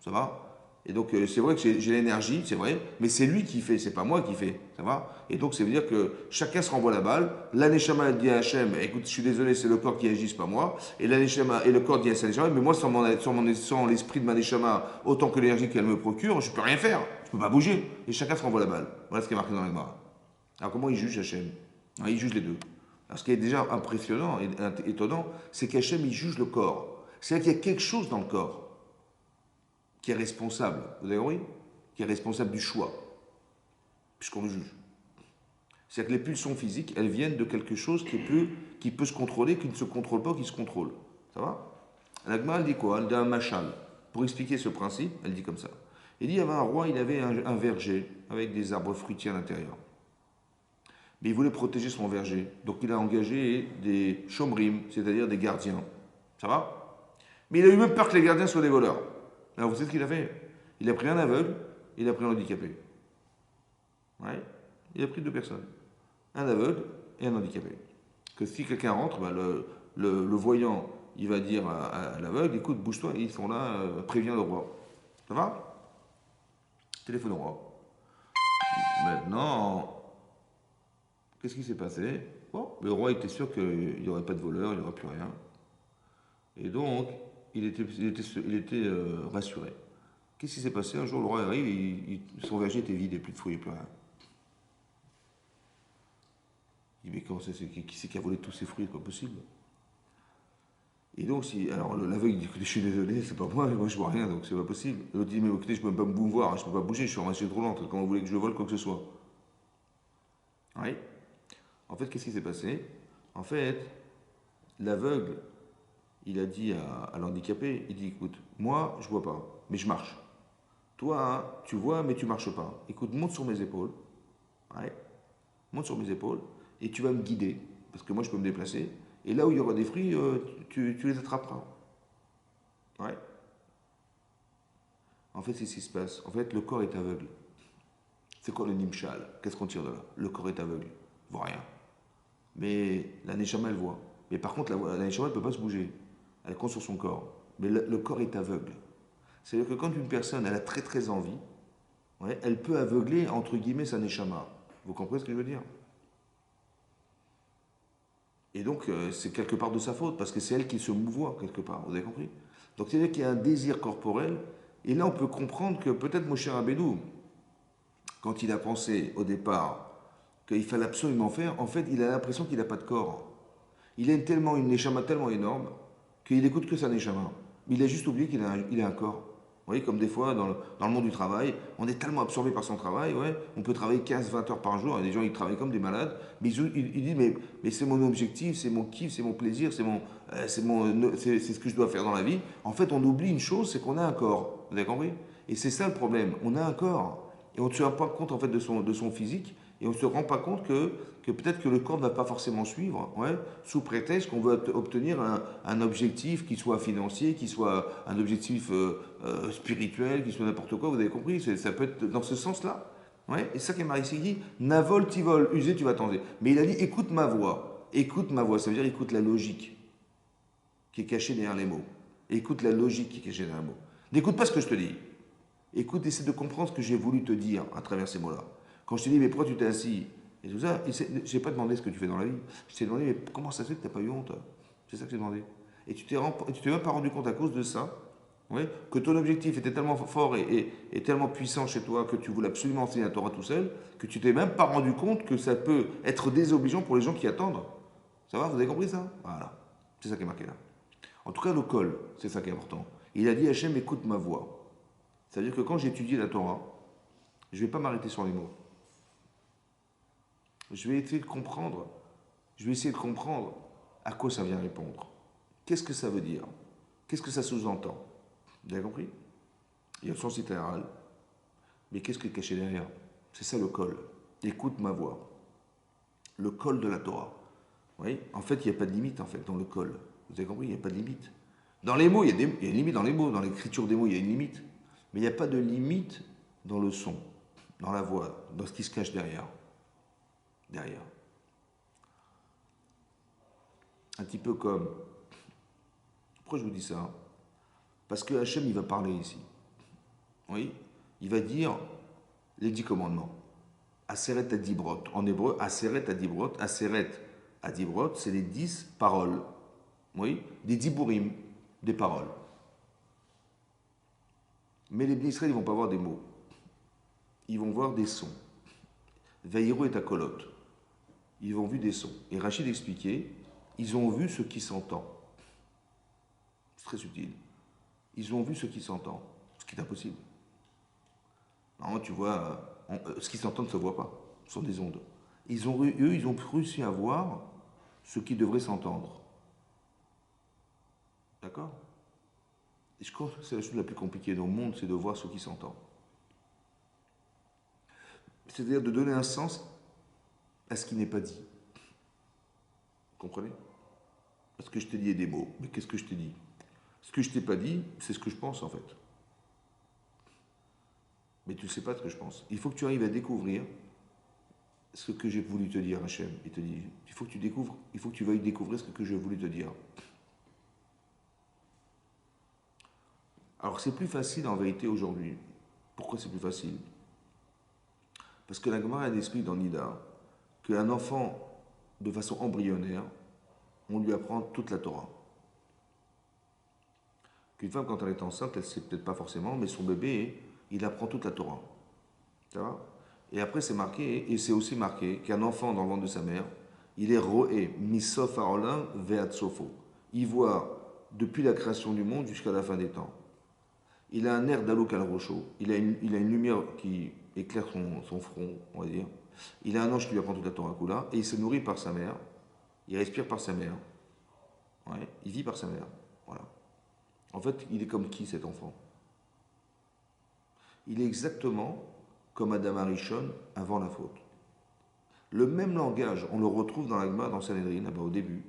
Ça va? Et donc c'est vrai que j'ai l'énergie, c'est vrai, mais c'est lui qui fait, c'est pas moi qui fait. Ça va? Et donc ça veut dire que chacun se renvoie la balle. La Neshama dit à Hachem, écoute, je suis désolé, c'est le corps qui agit, c'est pas moi. Et la Neshama, et le corps dit à sa Neshama, mais moi sans l'esprit de ma Neshama, autant que l'énergie qu'elle me procure, je peux rien faire. Je peux pas bouger. Et chacun se renvoie la balle. Voilà ce qui est marqué dans la Gemara. Alors comment il juge Hachem? Il juge les deux. Alors ce qui est déjà impressionnant et étonnant, c'est qu'Hachem il juge le corps. C'est-à-dire qu'il y a quelque chose dans le corps qui est responsable, vous avez compris? Qui est responsable du choix, puisqu'on le juge. C'est-à-dire que les pulsions physiques, elles viennent de quelque chose qui peut se contrôler, qui ne se contrôle pas, qui se contrôle. Ça va? L'Agma, elle dit quoi? Elle dit un machal. Pour expliquer ce principe, elle dit comme ça. Il dit, il y avait un roi, il avait un verger avec des arbres fruitiers à l'intérieur. Mais il voulait protéger son verger. Donc il a engagé des chomrim, c'est-à-dire des gardiens. Ça va? Mais il a eu même peur que les gardiens soient des voleurs. Alors vous savez ce qu'il a fait? Il a pris un aveugle, il a pris un handicapé. Ouais. Il a pris deux personnes. Un aveugle et un handicapé. Que si quelqu'un rentre, bah, le voyant, il va dire à l'aveugle, écoute, bouge-toi, ils sont là, préviens le roi. Ça va? Téléphone au roi. Maintenant, qu'est-ce qui s'est passé? Bon, le roi était sûr qu'il n'y aurait pas de voleur, il n'y aurait plus rien. Et donc, il était rassuré. Qu'est-ce qui s'est passé? Un jour, le roi arrive, son verger était vide, et plus de fruits, et plus rien. Il dit, mais comment c'est, qui c'est qui a volé tous ces fruits? C'est pas possible. Et donc, alors l'aveugle dit, écoutez, je suis désolé, c'est pas moi je vois rien, donc c'est pas possible. L'autre dit, mais écoutez, je peux même pas me mouvoir, je peux pas bouger, je suis en marche trop lente, comment vous voulez que je vole quoi que ce soit? Oui. En fait, qu'est-ce qui s'est passé? En fait, l'aveugle, il a dit à l'handicapé, il dit, écoute, moi, je vois pas, mais je marche. Toi, hein, tu vois, mais tu marches pas. Écoute, monte sur mes épaules. Ouais. Monte sur mes épaules et tu vas me guider, parce que moi, je peux me déplacer. Et là où il y aura des fruits, tu les attraperas. Ouais. En fait, c'est ce qui se passe. En fait, le corps est aveugle. C'est quoi le nimshal? Qu'est-ce qu'on tire de là? Le corps est aveugle. Il voit rien. Mais la neshama, elle voit. Mais par contre, la neshama, elle ne peut pas se bouger. Elle compte sur son corps. Mais le corps est aveugle. C'est-à-dire que quand une personne, elle a très très envie, ouais, elle peut aveugler, entre guillemets, sa neshama. Vous comprenez ce que je veux dire? Et donc, c'est quelque part de sa faute, parce que c'est elle qui se mouvoie, quelque part. Vous avez compris? Donc, c'est-à-dire qu'il y a un désir corporel. Et là, on peut comprendre que peut-être Moshe Rabbeinu, quand il a pensé au départ qu'il fallait absolument faire, en fait, il a l'impression qu'il n'a pas de corps. Il aime tellement une neshama tellement énorme qu'il écoute que sa neshama. Mais il a juste oublié qu'il a un corps. Vous voyez, comme des fois, dans le monde du travail, on est tellement absorbé par son travail, ouais, on peut travailler 15-20 heures par jour, il y a des gens qui travaillent comme des malades, mais ils disent, mais c'est mon objectif, c'est mon kiff, c'est mon plaisir, c'est ce que je dois faire dans la vie. En fait, on oublie une chose, c'est qu'on a un corps. Vous avez compris? Et c'est ça le problème, on a un corps. Et on ne se rend pas compte en fait de son physique, et on ne se rend pas compte que peut-être que le corps ne va pas forcément suivre, ouais, sous prétexte qu'on veut obtenir un objectif qui soit financier, qui soit un objectif spirituel, qui soit n'importe quoi, vous avez compris, ça peut être dans ce sens-là. Ouais, et ça qui est ici, il dit, navol tivol, usé tu vas t'enlever. Mais il a dit, écoute ma voix, ça veut dire écoute la logique qui est cachée derrière les mots. Écoute la logique qui est cachée derrière les mots. N'écoute pas ce que je te dis. Écoute, essaie de comprendre ce que j'ai voulu te dire à travers ces mots-là. Quand je te dis, mais pourquoi tu t'es assis et tout ça, je n'ai pas demandé ce que tu fais dans la vie. Je t'ai demandé, mais comment ça se fait que tu n'as pas eu honte? C'est ça que j'ai demandé. Et tu t'es même pas rendu compte à cause de ça, ouais, que ton objectif était tellement fort et tellement puissant chez toi que tu voulais absolument enseigner la Torah tout seul, que tu t'es même pas rendu compte que ça peut être désobligeant pour les gens qui attendent. Ça va, vous avez compris ça? Voilà. C'est ça qui est marqué là. En tout cas, le col, c'est ça qui est important. Il a dit Hachem, écoute ma voix. C'est-à-dire que quand j'étudie la Torah, je ne vais pas m'arrêter sur les mots. Je vais essayer de comprendre. Je vais essayer de comprendre à quoi ça vient répondre. Qu'est-ce que ça veut dire? Qu'est-ce que ça sous-entend? Vous avez compris? Il y a le sens littéral. Mais qu'est-ce qui est caché derrière? C'est ça le col. Écoute ma voix. Le col de la Torah. Oui, en fait, il n'y a pas de limite en fait dans le col. Vous avez compris? Il n'y a pas de limite. Dans les mots, il y a une limite dans les mots. Dans l'écriture des mots, il y a une limite. Mais il n'y a pas de limite dans le son, dans la voix, dans ce qui se cache derrière. Derrière. Un petit peu comme... Pourquoi je vous dis ça? Parce que Hachem, il va parler ici. Oui, il va dire les 10 commandements. Aseret Adibrot. En hébreu, Aseret Adibrot. Aseret Adibrot, c'est les 10 paroles. Oui, des diburim, des paroles. Mais les Israël, ils ne vont pas voir des mots. Ils vont voir des sons. Vaïro est à Kolot. Ils ont vu des sons. Et Rachid expliquait, ils ont vu ce qui s'entend. C'est très subtil. Ils ont vu ce qui s'entend, ce qui est impossible. Non, tu vois, ce qui s'entend ne se voit pas. Ce sont des ondes. Ils ont réussi à voir ce qui devrait s'entendre. D'accord? Et je crois que c'est la chose la plus compliquée dans le monde, c'est de voir ce qui s'entend. C'est-à-dire de donner un sens à ce qui n'est pas dit. Vous comprenez? Parce que je t'ai dit des mots. Mais qu'est-ce que je t'ai dit? Ce que je t'ai pas dit, c'est ce que je pense en fait. Mais tu ne sais pas ce que je pense. Il faut que tu arrives à découvrir ce que j'ai voulu te dire, Hachem. Il te dit, il faut que tu découvres, il faut que tu veuilles découvrir ce que j'ai voulu te dire. Alors c'est plus facile en vérité aujourd'hui. Pourquoi c'est plus facile? Parce que la Gemara elle explique dans Nida qu'un enfant, de façon embryonnaire, on lui apprend toute la Torah. Qu'une femme, quand elle est enceinte, elle ne sait peut-être pas forcément, mais son bébé, il apprend toute la Torah. Ça va? Et après, c'est marqué, et c'est aussi marqué, qu'un enfant dans le ventre de sa mère, il est roé, misof haolam ve'at sofo. Il voit depuis la création du monde jusqu'à la fin des temps. Il a un air d'Alouk al-Rocho. Il a une lumière qui éclaire son front, on va dire. Il a un ange qui lui apprend toute la Torah Kula, et il se nourrit par sa mère. Il respire par sa mère. Ouais, il vit par sa mère. Voilà. En fait, il est comme qui cet enfant? Il est exactement comme Adam Arishon avant la faute. Le même langage, on le retrouve dans l'Agma, dans Sanhedrin, là-bas au début,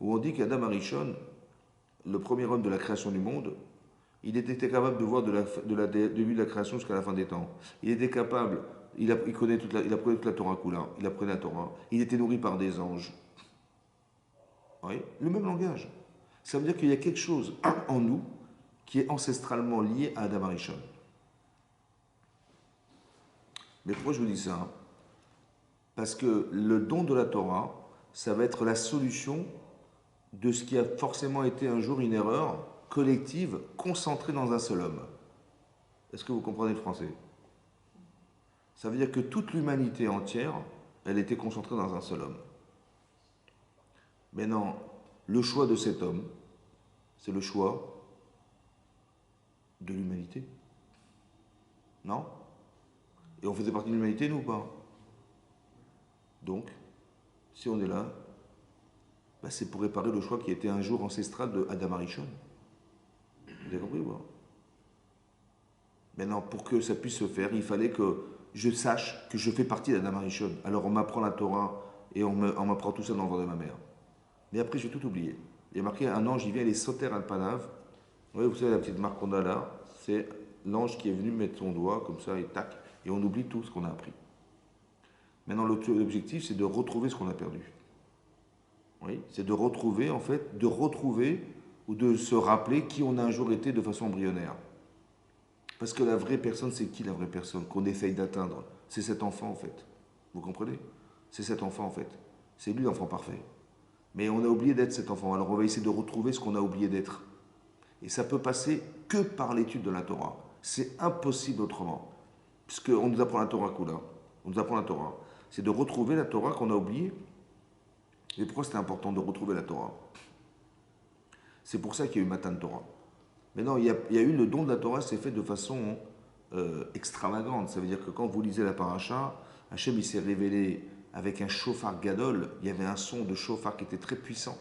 où on dit qu'Adam Arishon, le premier homme de la création du monde, il était capable de voir début de la création jusqu'à la fin des temps. Il était capable, il apprenait toute la Torah Kula, il apprenait la Torah, il était nourri par des anges. Oui, le même langage. Ça veut dire qu'il y a quelque chose en nous qui est ancestralement lié à Adam Arishon. Mais pourquoi je vous dis ça? Parce que le don de la Torah, ça va être la solution de ce qui a forcément été un jour une erreur collective concentrée dans un seul homme. Est-ce que vous comprenez le français? Ça veut dire que toute l'humanité entière, elle était concentrée dans un seul homme. Maintenant, le choix de cet homme, c'est le choix de l'humanité. Non? Et on faisait partie de l'humanité, nous, ou pas? Donc, si on est là, bah, c'est pour réparer le choix qui était un jour ancestral de Adam Arishon. Vous avez compris ou pas? Maintenant, pour que ça puisse se faire, il fallait que je sache que je fais partie d'Adam Arishon. Alors on m'apprend la Torah et on m'apprend tout ça dans le ventre de ma mère. Mais après, j'ai tout oublié. Il y a marqué un ange, il vient, il est sauter al-panav. Vous savez, la petite marque qu'on a là, c'est l'ange qui est venu mettre son doigt comme ça et tac, et on oublie tout ce qu'on a appris. Maintenant, l'objectif, c'est de retrouver ce qu'on a perdu. Oui, c'est de retrouver, en fait, ou de se rappeler qui on a un jour été de façon embryonnaire. Parce que la vraie personne, c'est qui la vraie personne qu'on essaye d'atteindre? C'est cet enfant, en fait. Vous comprenez? C'est cet enfant, en fait. C'est lui l'enfant parfait. Mais on a oublié d'être cet enfant. Alors on va essayer de retrouver ce qu'on a oublié d'être. Et ça peut passer que par l'étude de la Torah. C'est impossible autrement. Puisqu'on nous apprend la Torah Kula. On nous apprend la Torah. C'est de retrouver la Torah qu'on a oubliée. Et pourquoi c'était important de retrouver la Torah? C'est pour ça qu'il y a eu Matan Torah. Mais non, il y a eu le don de la Torah, c'est fait de façon extravagante. Ça veut dire que quand vous lisez la paracha, Hachem il s'est révélé avec un shofar gadol. Il y avait un son de shofar qui était très puissant.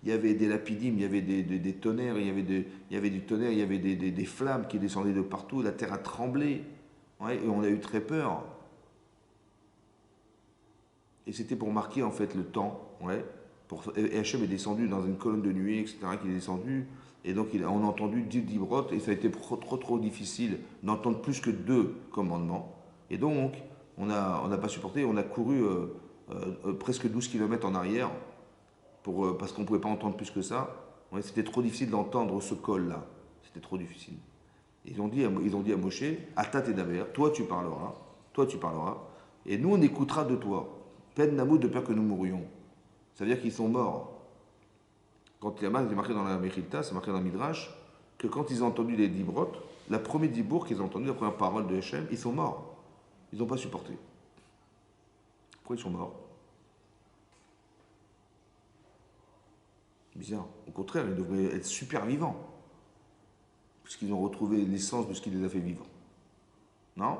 Il y avait des lapidim, il y avait des tonnerres, il y avait du tonnerre, il y avait des flammes qui descendaient de partout. La terre a tremblé. Ouais, et on a eu très peur. Et c'était pour marquer en fait le temps. Ouais, et Hachem est descendu dans une colonne de nuée, etc., qui est descendu. Et donc on a entendu 10 dibrot, et ça a été trop difficile d'entendre plus que 2 commandements. Et donc, on n'a pas supporté, on a couru presque 12 kilomètres en arrière, parce qu'on ne pouvait pas entendre plus que ça. Ouais, c'était trop difficile d'entendre ce col-là. C'était trop difficile. Ils ont dit à Moshe, Atat et Daber, toi tu parleras, et nous on écoutera de toi. Peine d'amour de peur que nous mourions. Ça veut dire qu'ils sont morts. Quand il y a marqué dans la Mechilta, c'est marqué dans le Midrash, que quand ils ont entendu les dibrot, la première dibour qu'ils ont entendu, la première parole de Hachem, ils sont morts. Ils n'ont pas supporté. Pourquoi ils sont morts? Bizarre. Au contraire, ils devraient être super vivants. Puisqu'ils ont retrouvé l'essence de ce qui les a fait vivre. Non?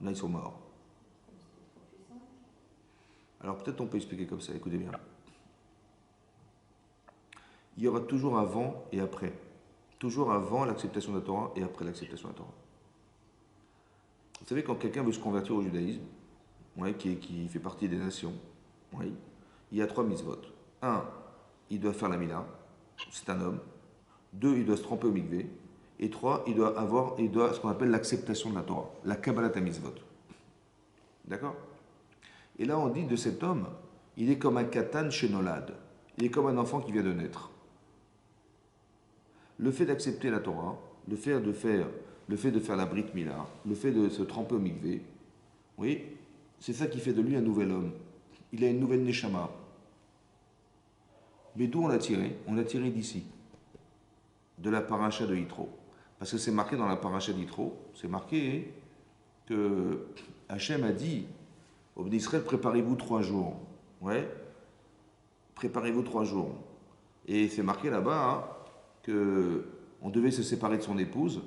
Là, ils sont morts. Alors peut-être on peut expliquer comme ça, écoutez bien. Il y aura toujours avant et après. Toujours avant l'acceptation de la Torah et après l'acceptation de la Torah. Vous savez, quand quelqu'un veut se convertir au judaïsme, ouais, qui fait partie des nations, ouais, il y a 3 mitzvot. 1, il doit faire la mila, c'est un homme. 2, il doit se tremper au mikvé. Et 3, il doit ce qu'on appelle l'acceptation de la Torah, la Kabbalat HaMitzvot. D'accord? Et là, on dit de cet homme, il est comme un katan shenolad. Il est comme un enfant qui vient de naître. Le fait d'accepter la Torah, le fait de faire la Brit Mila, le fait de se tremper au mikvé, oui, c'est ça qui fait de lui un nouvel homme. Il a une nouvelle neshama. Mais d'où on l'a tiré? On l'a tiré d'ici, de la paracha de Yitro. Parce que c'est marqué dans la paracha d'Yitro, c'est marqué que Hachem a dit au Bnei Israël, préparez-vous 3 jours. Ouais, préparez-vous 3 jours. Et c'est marqué là-bas qu'on devait se séparer de son épouse.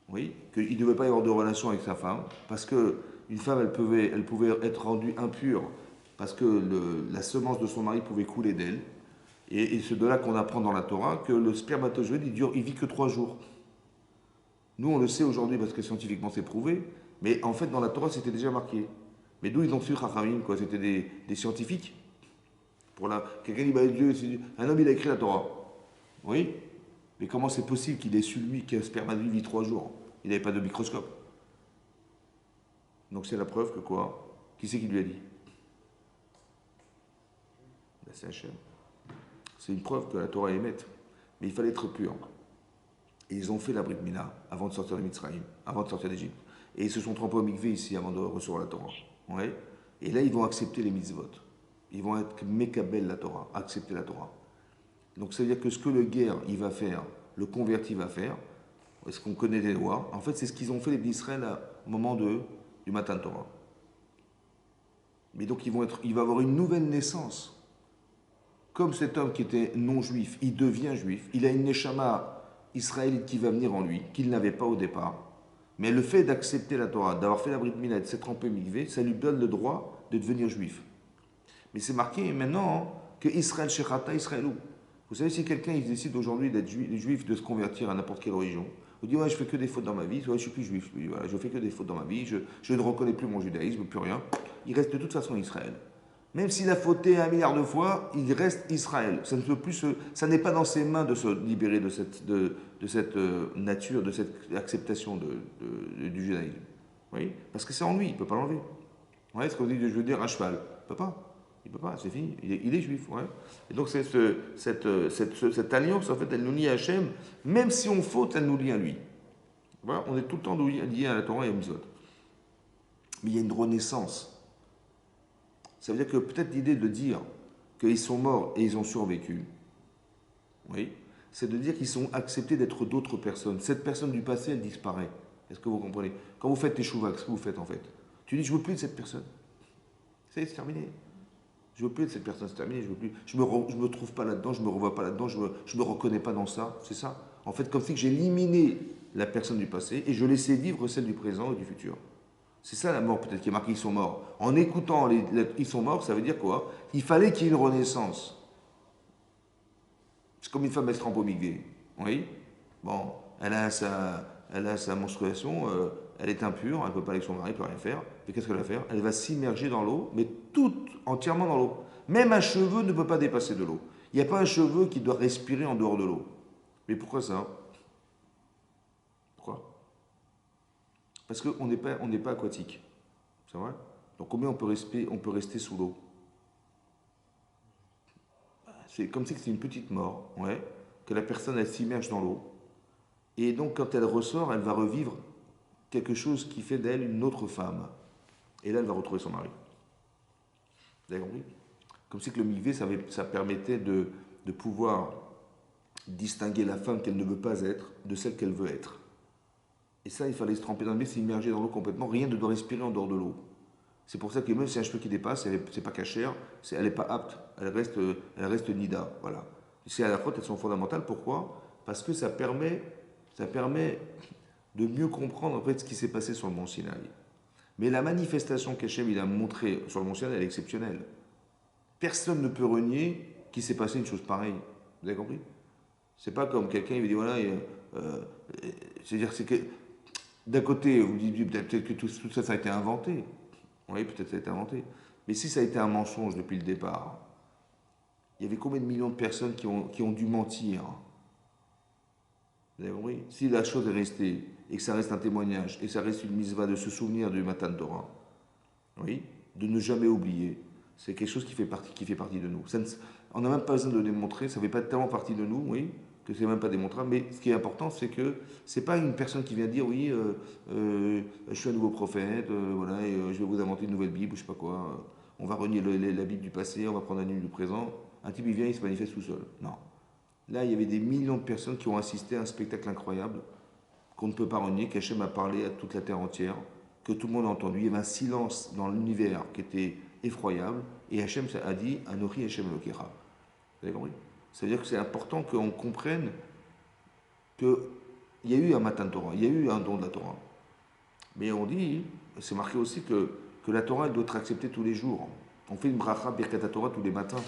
Oui, qu'il ne devait pas y avoir de relation avec sa femme, parce qu'une femme, elle pouvait être rendue impure, parce que la semence de son mari pouvait couler d'elle. Et c'est de là qu'on apprend dans la Torah que le spermatozoïde, il vit que 3 jours. Nous, on le sait aujourd'hui parce que scientifiquement c'est prouvé, mais en fait, dans la Torah, c'était déjà marqué. Mais d'où ils ont su Chachamim, quoi? C'était des scientifiques. Quelqu'un dit, bah, Dieu, un homme, il a écrit la Torah. Oui, mais comment c'est possible qu'il ait su, lui, qu'un spermatozoïde vit 3 jours? Il n'avait pas de microscope. Donc c'est la preuve que quoi? Qui c'est qui lui a dit? Ben, c'est Hachem. C'est une preuve que la Torah est émette. Mais il fallait être pur. Et ils ont fait la Brit Mila avant de sortir de Mitzrayim, avant de sortir d'Égypte. Et ils se sont trempés au mikvé ici avant de recevoir la Torah. Ouais. Et là, ils vont accepter les mitzvot. Ils vont être mekabel la Torah, accepter la Torah. Donc ça veut dire que ce que le guerre il va faire, le converti va faire, est-ce qu'on connaît les lois? En fait, c'est ce qu'ils ont fait les d'Israël au moment du Matan Torah. Mais donc il va avoir une nouvelle naissance. Comme cet homme qui était non-juif, il devient juif. Il a une neshama israélite qui va venir en lui, qu'il n'avait pas au départ. Mais le fait d'accepter la Torah, d'avoir fait la Brit Mila, de s'être trempé mikvé, ça lui donne le droit de devenir juif. Mais c'est marqué maintenant que Israël Shechata Israëlou. Vous savez, si quelqu'un il décide aujourd'hui d'être juif, de se convertir à n'importe quelle religion, vous dit ouais, je fais que des fautes dans ma vie, ouais, je suis plus juif, voilà, je fais que des fautes dans ma vie, je ne reconnais plus mon judaïsme, plus rien. Il reste de toute façon Israël. Même s'il a fauté 1 milliard de fois, il reste Israël. Ça ne peut plus ça n'est pas dans ses mains de se libérer de cette nature, de cette acceptation du judaïsme. Oui, parce que c'est en lui, il ne peut pas l'enlever. Ouais, ce qu'on dit, je veux dire, un cheval, il ne peut pas. Il ne peut pas, c'est fini. Il est juif. Ouais. Et donc, cette alliance, en fait, elle nous lie à Hachem. Même si on faute, elle nous lie à lui. Voilà, on est tout le temps lié à la Torah et à Mitzvot. Mais il y a une renaissance. Ça veut dire que peut-être l'idée de dire qu'ils sont morts et ils ont survécu, oui, c'est de dire qu'ils sont acceptés d'être d'autres personnes. Cette personne du passé, elle disparaît. Est-ce que vous comprenez? Quand vous faites teshuva, qu'est-ce que vous faites en fait? Tu dis, je ne veux plus de cette personne. C'est terminé. Je ne veux plus de cette personne, c'est terminé. Je veux plus. Je me trouve pas là-dedans, je me revois pas là-dedans, je me reconnais pas dans ça. C'est ça. En fait, comme si j'ai éliminé la personne du passé et je laissais vivre celle du présent et du futur. C'est ça la mort, peut-être qui est marqué, ils sont morts. En écoutant ils sont morts, ça veut dire quoi? Il fallait qu'il y ait une renaissance. C'est comme une femme, elle se trempe au mikvé. Oui. Bon, elle a sa menstruation, elle est impure, elle ne peut pas aller avec son mari, elle ne peut rien faire. Mais qu'est-ce qu'elle va faire? Elle va s'immerger dans l'eau, mais tout entièrement dans l'eau. Même un cheveu ne peut pas dépasser de l'eau. Il n'y a pas un cheveu qui doit respirer en dehors de l'eau. Mais pourquoi ça? Pourquoi? Parce qu'on n'est pas aquatique. C'est vrai? Donc combien on peut rester sous l'eau? C'est comme si c'était une petite mort, ouais, que la personne elle s'immerge dans l'eau. Et donc quand elle ressort, elle va revivre quelque chose qui fait d'elle une autre femme. Et là, elle va retrouver son mari. Vous avez compris? Comme si que le mikvé, ça permettait de pouvoir distinguer la femme qu'elle ne veut pas être de celle qu'elle veut être. Et ça, il fallait se tremper dans le mikvé, s'immerger dans l'eau complètement. Rien ne doit respirer en dehors de l'eau. C'est pour ça que même si un cheveu qui dépasse, c'est pas cachère, elle n'est pas apte, elle reste nida. Voilà. Ces halachot, elles sont fondamentales. Pourquoi? Parce que ça permet de mieux comprendre en fait ce qui s'est passé sur le mont Sinaï. Mais la manifestation qu'Hachem il a montrée sur le mont Sinaï, elle est exceptionnelle. Personne ne peut renier qu'il s'est passé une chose pareille. Vous avez compris? C'est pas comme quelqu'un il dit voilà, c'est-à-dire c'est que d'un côté vous dites peut-être que tout ça ça a été inventé. Oui, peut-être ça a été inventé. Mais si ça a été un mensonge depuis le départ, il y avait combien de millions de personnes qui ont dû mentir? Vous avez compris? Si la chose est restée et que ça reste un témoignage et que ça reste une mitzvah de se souvenir du Matan Torah, oui, de ne jamais oublier, c'est quelque chose qui fait partie de nous. On n'a même pas besoin de le démontrer, ça ne fait pas tellement partie de nous, oui, que c'est même pas démontrable. Mais ce qui est important, c'est que c'est pas une personne qui vient dire oui, je suis un nouveau prophète, voilà, et je vais vous inventer une nouvelle Bible, ou je sais pas quoi. On va renier la Bible du passé, on va prendre la Bible du présent. Un type il vient, il se manifeste tout seul. Non. Là, il y avait des millions de personnes qui ont assisté à un spectacle incroyable qu'on ne peut pas renier, qu'Hachem a parlé à toute la terre entière, que tout le monde a entendu. Il y avait un silence dans l'univers qui était effroyable, et Hachem a dit Anochi Hachem Elokera. Vous avez compris? C'est-à-dire que c'est important qu'on comprenne qu'il y a eu un Matan Torah, il y a eu un don de la Torah. Mais on dit, c'est marqué aussi que la Torah elle doit être acceptée tous les jours. On fait une bracha Birkat Torah tous les matins.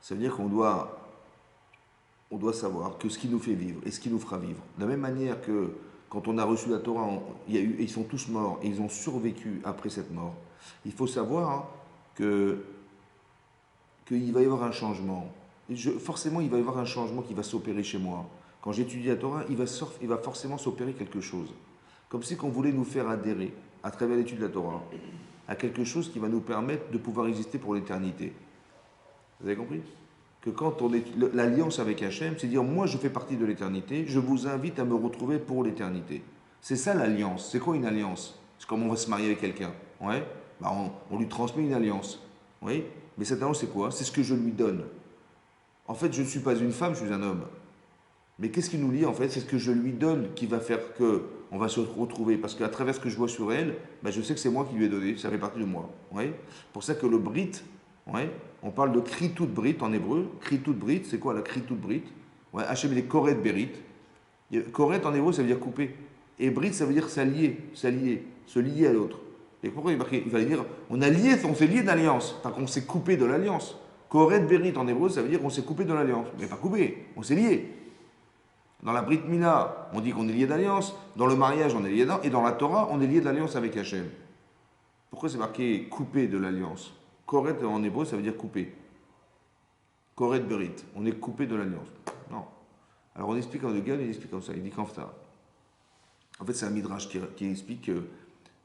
Ça veut dire qu'on doit savoir que ce qui nous fait vivre et ce qui nous fera vivre. De la même manière que quand on a reçu la Torah, ils sont tous morts et ils ont survécu après cette mort. Il faut savoir qu'il va y avoir un changement. Forcément, il va y avoir un changement qui va s'opérer chez moi. Quand j'étudie la Torah, il va forcément s'opérer quelque chose. Comme si on voulait nous faire adhérer, à travers l'étude de la Torah, à quelque chose qui va nous permettre de pouvoir exister pour l'éternité. Vous avez compris? Que quand on est l'alliance avec Hachem, c'est dire moi je fais partie de l'éternité, je vous invite à me retrouver pour l'éternité. C'est ça l'alliance. C'est quoi une alliance? C'est comme on va se marier avec quelqu'un. Ouais. Bah, on lui transmet une alliance. Oui. Mais cette alliance c'est quoi? C'est ce que je lui donne. En fait, je ne suis pas une femme, je suis un homme. Mais qu'est-ce qui nous lie en fait? C'est ce que je lui donne qui va faire que on va se retrouver. Parce qu'à travers ce que je vois sur elle, bah, je sais que c'est moi qui lui ai donné, ça fait partie de moi. Ouais. Pour ça que le Brit, ouais, on parle de Kritout Brit en hébreu. Kritout Brit, c'est quoi la Kritout Brit? Ouais, Hachem il est Koret Berit. Koret en hébreu, ça veut dire couper. Et Brit, ça veut dire s'allier, se lier à l'autre. Et pourquoi il va dire, on s'est lié d'alliance, pas qu'on s'est coupé de l'alliance. Koret Berit en hébreu, ça veut dire qu'on s'est coupé de l'alliance. Mais pas coupé, on s'est lié. Dans la Brit Mila, on dit qu'on est lié d'alliance. Dans le mariage, on est lié d'alliance. Et dans la Torah, on est lié d'alliance avec Hachem. Pourquoi c'est marqué coupé de l'alliance? Koret en hébreu, ça veut dire couper. Koret Berit, on est coupé de l'alliance. Non. Alors on explique en deux gars, il explique comme ça. Il dit qu'en fait, c'est un midrash qui explique que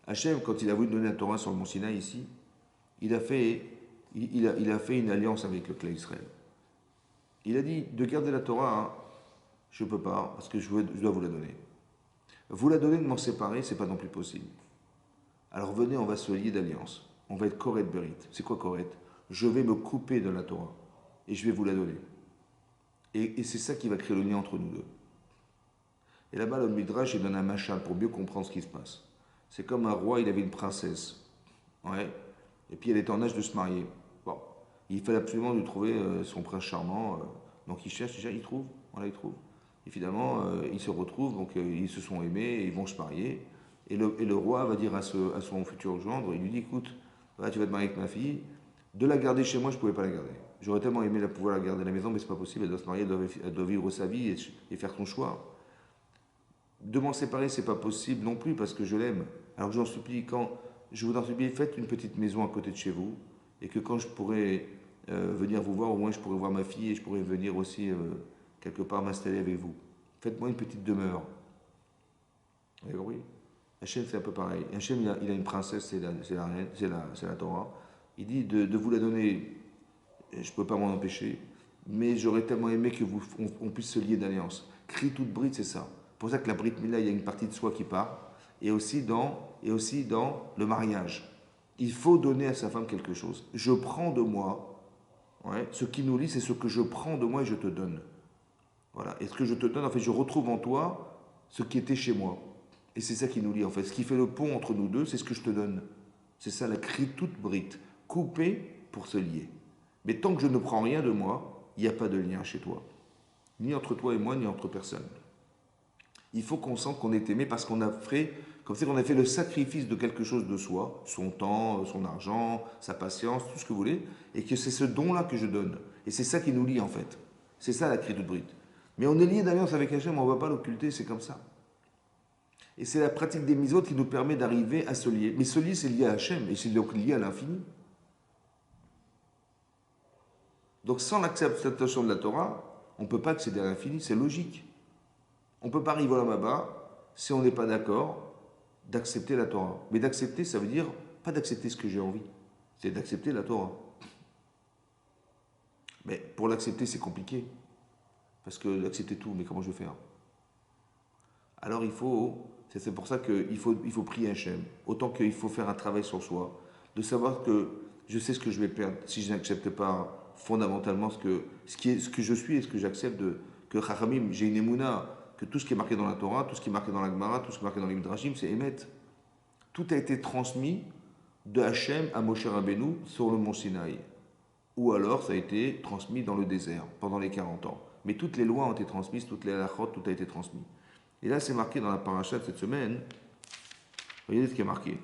Hachem, quand il a voulu donner la Torah sur le mont Sinaï ici, il a fait une alliance avec le clan Israël. Il a dit de garder la Torah, hein, je ne peux pas, parce que je dois vous la donner. Vous la donner, de m'en séparer, c'est pas non plus possible. Alors venez, on va se lier d'alliance. On va être Koret Berit. C'est quoi Koret? je vais me couper de la Torah et je vais vous la donner. Et c'est ça qui va créer le lien entre nous deux. Et là-bas, le Midrash, il donne un machal pour mieux comprendre ce qui se passe. C'est comme un roi, il avait une princesse. Ouais. Et puis elle était en âge de se marier. Bon. Il fallait absolument lui trouver son prince charmant. Donc il cherche, déjà, il trouve. Voilà, il trouve. Et finalement, ils se retrouvent, donc ils se sont aimés, et ils vont se marier. Et le roi va dire à son futur gendre, il lui dit, écoute, voilà, tu vas te marier avec ma fille. De la garder chez moi, je ne pouvais pas la garder. J'aurais tellement aimé pouvoir la garder à la maison, mais c'est pas possible. Elle doit se marier, elle doit vivre sa vie et faire son choix. De m'en séparer, c'est pas possible non plus parce que je l'aime. Alors j'en supplie, je vous en supplie, faites une petite maison à côté de chez vous et que quand je pourrai venir vous voir, au moins je pourrai voir ma fille et je pourrai venir aussi quelque part m'installer avec vous. Faites-moi une petite demeure. Vous avez compris? Hachem, c'est un peu pareil. Hachem, il a une princesse, c'est la reine, c'est la Torah. Il dit de vous la donner, je ne peux pas m'en empêcher, mais j'aurais tellement aimé que on puisse se lier d'alliance. Crie toute bride, c'est ça. C'est pour ça que la Brit Mila, il y a une partie de soi qui part, et aussi dans le mariage. Il faut donner à sa femme quelque chose. Je prends de moi, ouais, ce qui nous lie, c'est ce que je prends de moi et je te donne. Voilà. Et ce que je te donne, en fait, je retrouve en toi ce qui était chez moi. Et c'est ça qui nous lie, en fait. Ce qui fait le pont entre nous deux, c'est ce que je te donne. C'est ça la crie toute brite. Couper pour se lier. Mais tant que je ne prends rien de moi, il n'y a pas de lien chez toi. Ni entre toi et moi, ni entre personne. Il faut qu'on sente qu'on est aimé parce qu'on a fait, comme si on a fait le sacrifice de quelque chose de soi, son temps, son argent, sa patience, tout ce que vous voulez, et que c'est ce don-là que je donne. Et c'est ça qui nous lie en fait. C'est ça la crie toute bride. Mais on est lié d'alliance avec Hachem, on ne va pas l'occulter, c'est comme ça. Et c'est la pratique des mitzvot qui nous permet d'arriver à se lier. Mais se lier, c'est lié à Hachem, et c'est donc lié à l'infini. Donc sans l'acceptation de la Torah, on ne peut pas accéder à l'infini, c'est logique. On ne peut pas arriver à là-bas si on n'est pas d'accord d'accepter la Torah. Mais d'accepter, ça veut dire pas d'accepter ce que j'ai envie, c'est d'accepter la Torah. Mais pour l'accepter, c'est compliqué. Parce que d'accepter tout, mais comment je vais faire? Alors c'est pour ça qu'il faut prier Hachem. Autant qu'il faut faire un travail sur soi, de savoir que je sais ce que je vais perdre si je n'accepte pas fondamentalement ce que je suis et ce que j'accepte que Chachamim, j'ai une émouna, que tout ce qui est marqué dans la Torah, tout ce qui est marqué dans la Gemara, tout ce qui est marqué dans les Midrashim, c'est Emet. Tout a été transmis de Hachem à Moshe Rabbeinu sur le mont Sinaï. Ou alors ça a été transmis dans le désert pendant les 40 ans. Mais toutes les lois ont été transmises, toutes les halachot, tout a été transmis. Et là, c'est marqué dans la paracha de cette semaine. Regardez ce qui est marqué.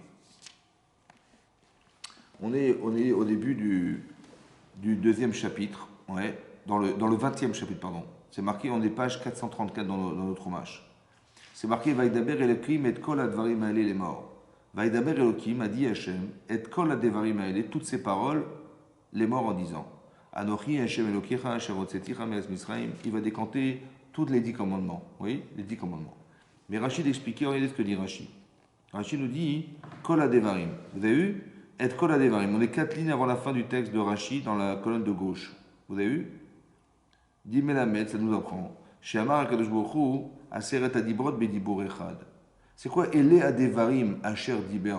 On est au début du deuxième chapitre, ouais, dans le 20e chapitre, pardon. C'est marqué, on est page 434 dans notre hommage. C'est marqué, Vaïdaber Elohim et kol advarim haele les morts. Vaïdaber Elohim a dit Hachem, et kol advarim haele, toutes ces paroles, les morts en disant, Anochi Hachem Elokecha, Hachem Otseticha Me'ez Misraim, il va décanter tous les 10 commandements. Oui, les 10 commandements. Mais Rachid expliquait, regardez ce que dit Rachid. Rachid nous dit, kol advarim. Vous avez vu? Et kol advarim. On est 4 lignes avant la fin du texte de Rachid dans la colonne de gauche. Vous avez vu? Dit Melamed, ça nous apprend. Chez Amar Akadosh Baruch Hu, Aseret Adibrot Bedibur Echad. C'est quoi Ele Adevarim Asher Diber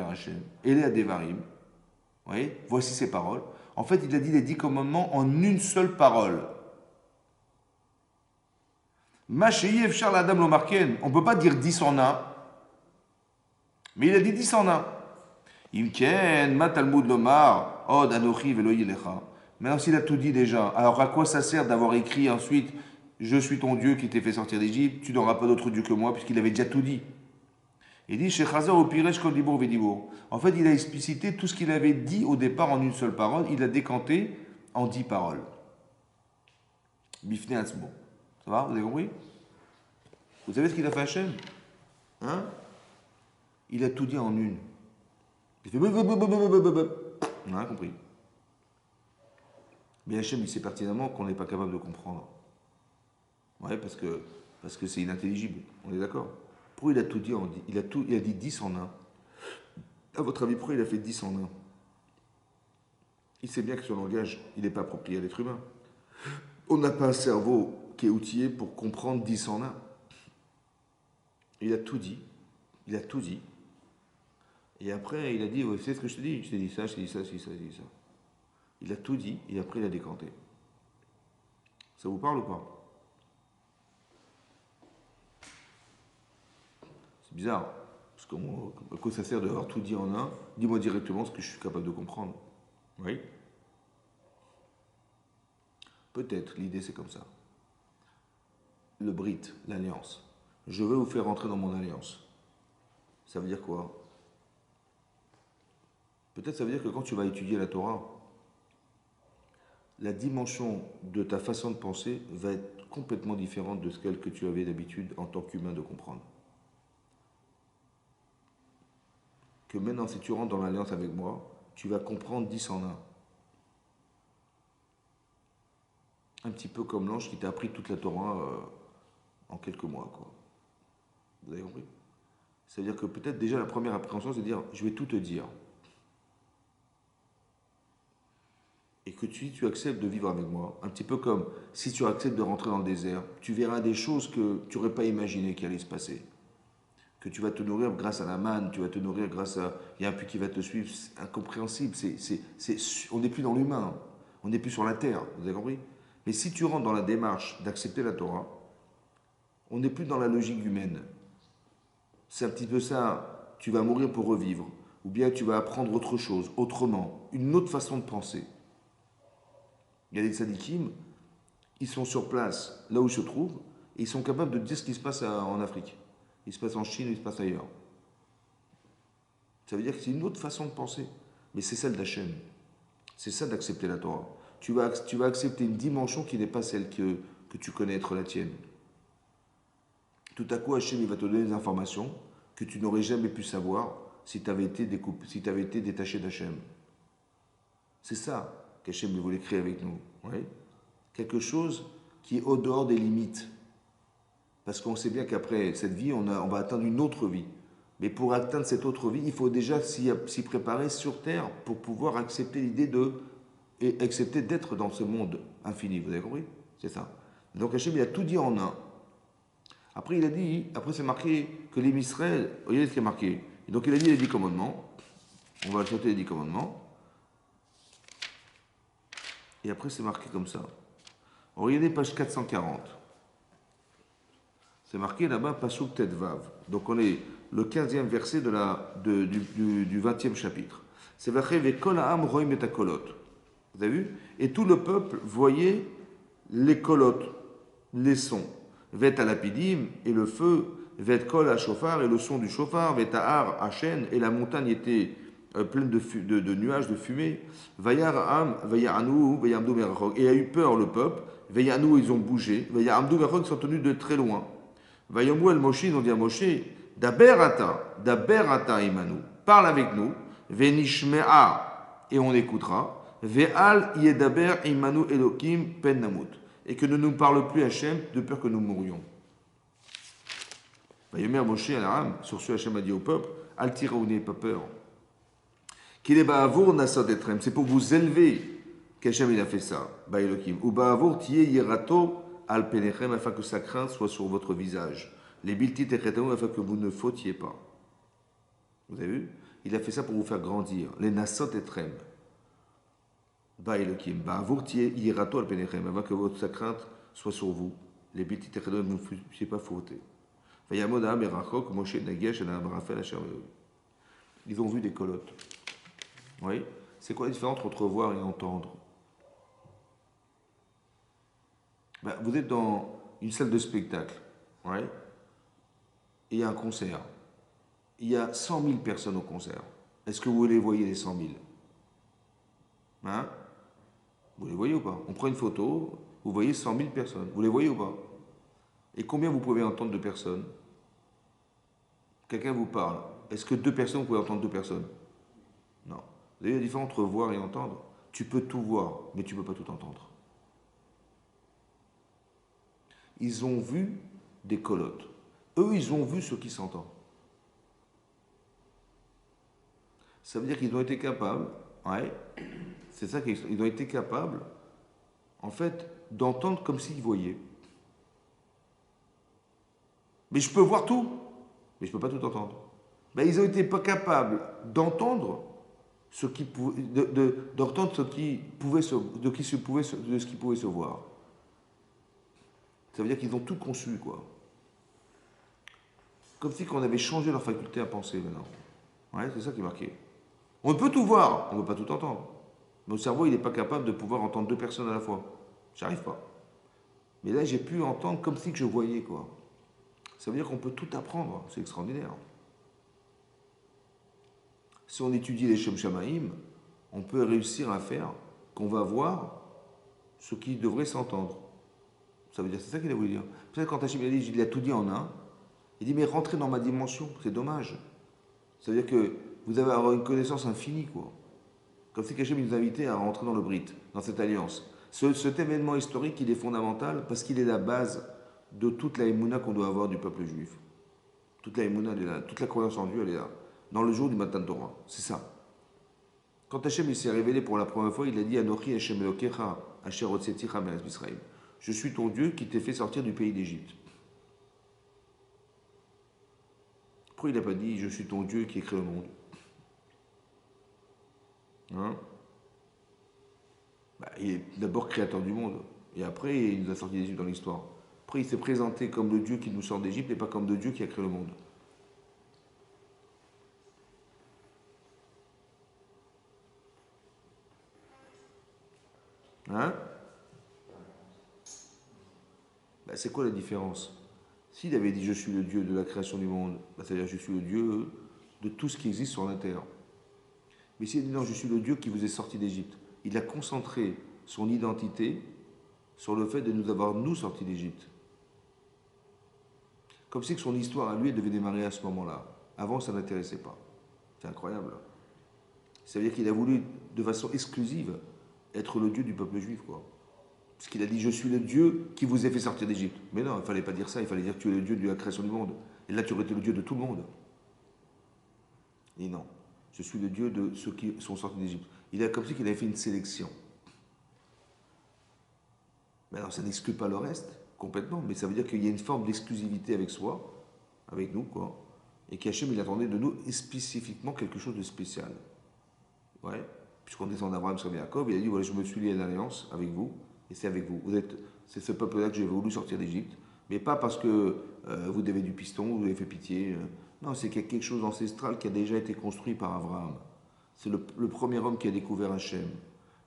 Hashem? Ele Adevarim. Vous voyez? Voici ces paroles. En fait, il a dit les 10 commandements en une seule parole. Macheyev Charles Adam Lomarken. On ne peut pas dire 10 en un. Mais il a dit 10 en un. Imken, Matalmud Lomar, Od Anochi Veloyi Lecha. Maintenant, s'il a tout dit déjà, alors à quoi ça sert d'avoir écrit ensuite je suis ton Dieu qui t'ai fait sortir d'Égypte, tu n'auras pas d'autre Dieu que moi, puisqu'il avait déjà tout dit. Il dit Shechazar au Piresh Kodibour Vedibour. En fait, il a explicité tout ce qu'il avait dit au départ en une seule parole, il a décanté en 10 paroles. Bifne Atzmo. Ça va? Vous avez compris? Vous savez ce qu'il a fait Hachem? Hein? Il a tout dit en une. Il fait. On a compris. Mais Hachem, il sait pertinemment qu'on n'est pas capable de comprendre. Ouais, parce que c'est inintelligible. On est d'accord? Pourquoi il a tout dit il a dit 10 en un. À votre avis, pourquoi il a fait 10 en un? Il sait bien que son langage, il n'est pas approprié à l'être humain. On n'a pas un cerveau qui est outillé pour comprendre 10 en un. Il a tout dit. Il a tout dit. Et après, il a dit, ouais, c'est ce que je te dis. Je t'ai dit ça, je t'ai dit ça, je t'ai dit ça, je t'ai dit ça. Il a tout dit et après il a décanté. Ça vous parle ou pas? C'est bizarre. Parce que à quoi ça sert d'avoir tout dit en un? Dis-moi directement ce que je suis capable de comprendre. Oui? Peut-être, l'idée c'est comme ça. Le Brit, l'alliance. Je veux vous faire rentrer dans mon alliance. Ça veut dire quoi? Peut-être ça veut dire que quand tu vas étudier la Torah, la dimension de ta façon de penser va être complètement différente de celle que tu avais d'habitude en tant qu'humain de comprendre. Que maintenant, si tu rentres dans l'alliance avec moi, tu vas comprendre 10 en un. Un petit peu comme l'ange qui t'a appris toute la Torah en quelques mois, quoi. Vous avez compris? C'est-à-dire que peut-être déjà la première appréhension, c'est de dire, je vais tout te dire. Et que tu acceptes de vivre avec moi, un petit peu comme si tu acceptes de rentrer dans le désert, tu verras des choses que tu n'aurais pas imaginé qui allaient se passer. Que tu vas te nourrir grâce à la manne, tu vas te nourrir grâce à... Il y a un puits qui va te suivre, c'est incompréhensible, on n'est plus dans l'humain, on n'est plus sur la terre, vous avez compris? Mais si tu rentres dans la démarche d'accepter la Torah, on n'est plus dans la logique humaine. C'est un petit peu ça, tu vas mourir pour revivre, ou bien tu vas apprendre autre chose, autrement, une autre façon de penser. Il y a des tzadikim, ils sont sur place, là où ils se trouvent, et ils sont capables de dire ce qui se passe en Afrique. Il se passe en Chine, il se passe ailleurs. Ça veut dire que c'est une autre façon de penser. Mais c'est celle d'Hachem. C'est ça d'accepter la Torah. Tu vas accepter une dimension qui n'est pas celle que tu connais être la tienne. Tout à coup, Hachem il va te donner des informations que tu n'aurais jamais pu savoir si tu avais été détaché d'Hachem. C'est ça qu'Hachem voulait créer avec nous. Oui? Quelque chose qui est au dehors des limites. Parce qu'on sait bien qu'après cette vie, on va atteindre une autre vie. Mais pour atteindre cette autre vie, il faut déjà s'y préparer sur Terre pour pouvoir accepter l'idée et accepter d'être dans ce monde infini. Vous avez compris? C'est ça. Donc Hachem, il a tout dit en un. Après, il a dit, après c'est marqué que les Israël, regardez ce qui est marqué. Et donc il a dit les 10 commandements. On va sauter les 10 commandements. Et après, c'est marqué comme ça. Regardez page 440. C'est marqué là-bas, Pasuk Tet Vav. Donc on est le 15e verset du 20e chapitre. C'est Vachev Kol Ha'am Roim et Kolot. Vous avez vu? Et tout le peuple voyait les kolot, les sons. Vet alapidim et le feu, vet kol à chauffard et le son du chauffard, vet ahar à chêne et la montagne était pleine de nuages, de fumée. Vayar am, vayaranu, vayamdu merachok. Et a eu peur le peuple. Vayaranu, ils ont bougé. Vayamdu merachok, ils sont tenus de très loin. Vayamu el Moshe, ils ont dit à Moshe, daber ata imanu, parle avec nous. Venishmea, et on écoutera. Ve'al yedaber imanu elokim pen namut. Et que ne nous parle plus Hachem de peur que nous mourions. Vayomer Moshe à l'Aram, sur ce Hachem a dit au peuple, al tiraou, n'ayez pas peur. Qu'il est ba'avour nasot etrem, c'est pour vous élever qu'Hachem il a fait ça. Ba elokim. Ou ba'avour tiye yerato al penechem, afin que sa crainte soit sur votre visage. Les biltit et afin que vous ne fautiez pas. Vous avez vu? Il a fait ça pour vous faire grandir. Les nasot etrem. Ba Elokim, ba'avour tiye yirato al penechem, avant que votre crainte soit sur vous. Les biltit et ne vous puissiez pas fauter. Vayamod ha'am erachok, Moshe nagesh et na'amarafel asher. Ils ont vu des colottes. Oui? C'est quoi la différence entre voir et entendre? Ben, vous êtes dans une salle de spectacle. Oui? Et il y a un concert. Il y a 100 000 personnes au concert. Est-ce que vous les voyez, les 100 000? Hein? Vous les voyez ou pas? On prend une photo, vous voyez 100 000 personnes. Vous les voyez ou pas? Et combien vous pouvez entendre de personnes? Quelqu'un vous parle. Est-ce que 2 personnes, vous pouvez entendre 2 personnes? Non. Vous avez la différence entre voir et entendre? Tu peux tout voir, mais tu ne peux pas tout entendre. Ils ont vu des colottes. Eux, ils ont vu ce qui s'entend. Ça veut dire qu'ils ont été capables, ouais, c'est ça qu'ils ont été capables, en fait, d'entendre comme s'ils voyaient. Mais je peux voir tout, mais je ne peux pas tout entendre. Ben, ils ont été pas capables d'entendre d'entendre ce qui pouvait de ce qui pouvait se voir. Ça veut dire qu'ils ont tout conçu, quoi. Comme si on avait changé leur faculté à penser maintenant. Ouais, c'est ça qui est marqué. On peut tout voir, on ne peut pas tout entendre. Notre cerveau, il n'est pas capable de pouvoir entendre deux personnes à la fois. J'arrive pas. Mais là, j'ai pu entendre comme si que je voyais, quoi. Ça veut dire qu'on peut tout apprendre. C'est extraordinaire. Si on étudie les Shem Shamaïm, on peut réussir à faire qu'on va voir ce qui devrait s'entendre. Ça veut dire, c'est ça qu'il a voulu dire. Peut-être quand Hachem il a tout dit en un, il dit, mais rentrez dans ma dimension, c'est dommage. Ça veut dire que vous allez avoir une connaissance infinie, quoi. Comme si Hachem nous invitait à rentrer dans le Brit, dans cette alliance. Cet événement historique, il est fondamental parce qu'il est la base de toute la émouna qu'on doit avoir du peuple juif. Toute la émouna, elle est là. Toute la croyance en Dieu, elle est là. Dans le jour du Matan Torah. C'est ça. Quand Hachem il s'est révélé pour la première fois, il a dit Anochi Hachem Elokecha, Asher Hotzeticha Me'eretz Misraïm. Je suis ton Dieu qui t'ai fait sortir du pays d'Égypte. Pourquoi il n'a pas dit je suis ton Dieu qui a créé le monde? Hein? Il est d'abord créateur du monde. Et après, il nous a sorti d'Égypte dans l'histoire. Après, il s'est présenté comme le Dieu qui nous sort d'Égypte et pas comme le Dieu qui a créé le monde. Hein? C'est quoi la différence? S'il avait dit je suis le Dieu de la création du monde, c'est-à-dire je suis le Dieu de tout ce qui existe sur la terre. Mais s'il a dit non, je suis le Dieu qui vous est sorti d'Égypte, il a concentré son identité sur le fait de nous avoir, nous, sortis d'Égypte. Comme si que son histoire à lui devait démarrer à ce moment-là. Avant, ça n'intéressait pas. C'est incroyable. Ça veut dire qu'il a voulu, de façon exclusive, être le Dieu du peuple juif, quoi. Parce qu'il a dit, je suis le Dieu qui vous a fait sortir d'Égypte. Mais non, il ne fallait pas dire ça, il fallait dire que tu es le Dieu de la création du monde. Et là, tu aurais été le Dieu de tout le monde. Et non, je suis le Dieu de ceux qui sont sortis d'Égypte. Il a comme si qu'il avait fait une sélection. Mais alors, ça n'exclut pas le reste, complètement, mais ça veut dire qu'il y a une forme d'exclusivité avec soi, avec nous, quoi. Et qu'Hachem, il attendait de nous spécifiquement quelque chose de spécial. Ouais. Puisqu'on descend d'Abraham sur Jacob, il a dit, voilà, je me suis lié à l'alliance avec vous, et c'est avec vous. C'est ce peuple-là que j'ai voulu sortir d'Égypte, mais pas parce que vous devez du piston, vous avez fait pitié. Non, c'est qu'il y a quelque chose d'ancestral qui a déjà été construit par Abraham. C'est le premier homme qui a découvert Hachem.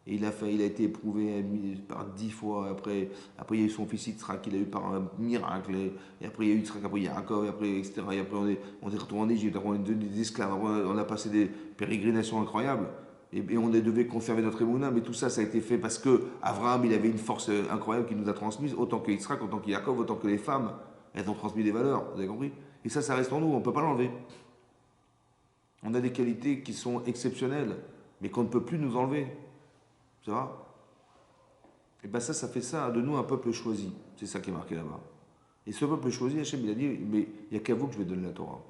Et il a été éprouvé par 10 fois. Après, il y a eu son fils Yitzhak, il a eu par un miracle. Et après, il y a eu Yitzhak, après Yaakov, et après, etc. Et après, on est retourné en Égypte, après, on est devenu des esclaves, après, on a passé des pérégrinations incroyables. Et on devait conserver notre émouna, mais tout ça, ça a été fait parce que Abraham, il avait une force incroyable qu'il nous a transmise, autant que Yitzhak, autant que Yaakov, autant que les femmes. Elles ont transmis des valeurs, vous avez compris? Et ça reste en nous, on ne peut pas l'enlever. On a des qualités qui sont exceptionnelles, mais qu'on ne peut plus nous enlever. Ça va? Et bien ça fait ça de nous un peuple choisi. C'est ça qui est marqué là-bas. Et ce peuple choisi, Hachem, il a dit, mais il n'y a qu'à vous que je vais donner la Torah.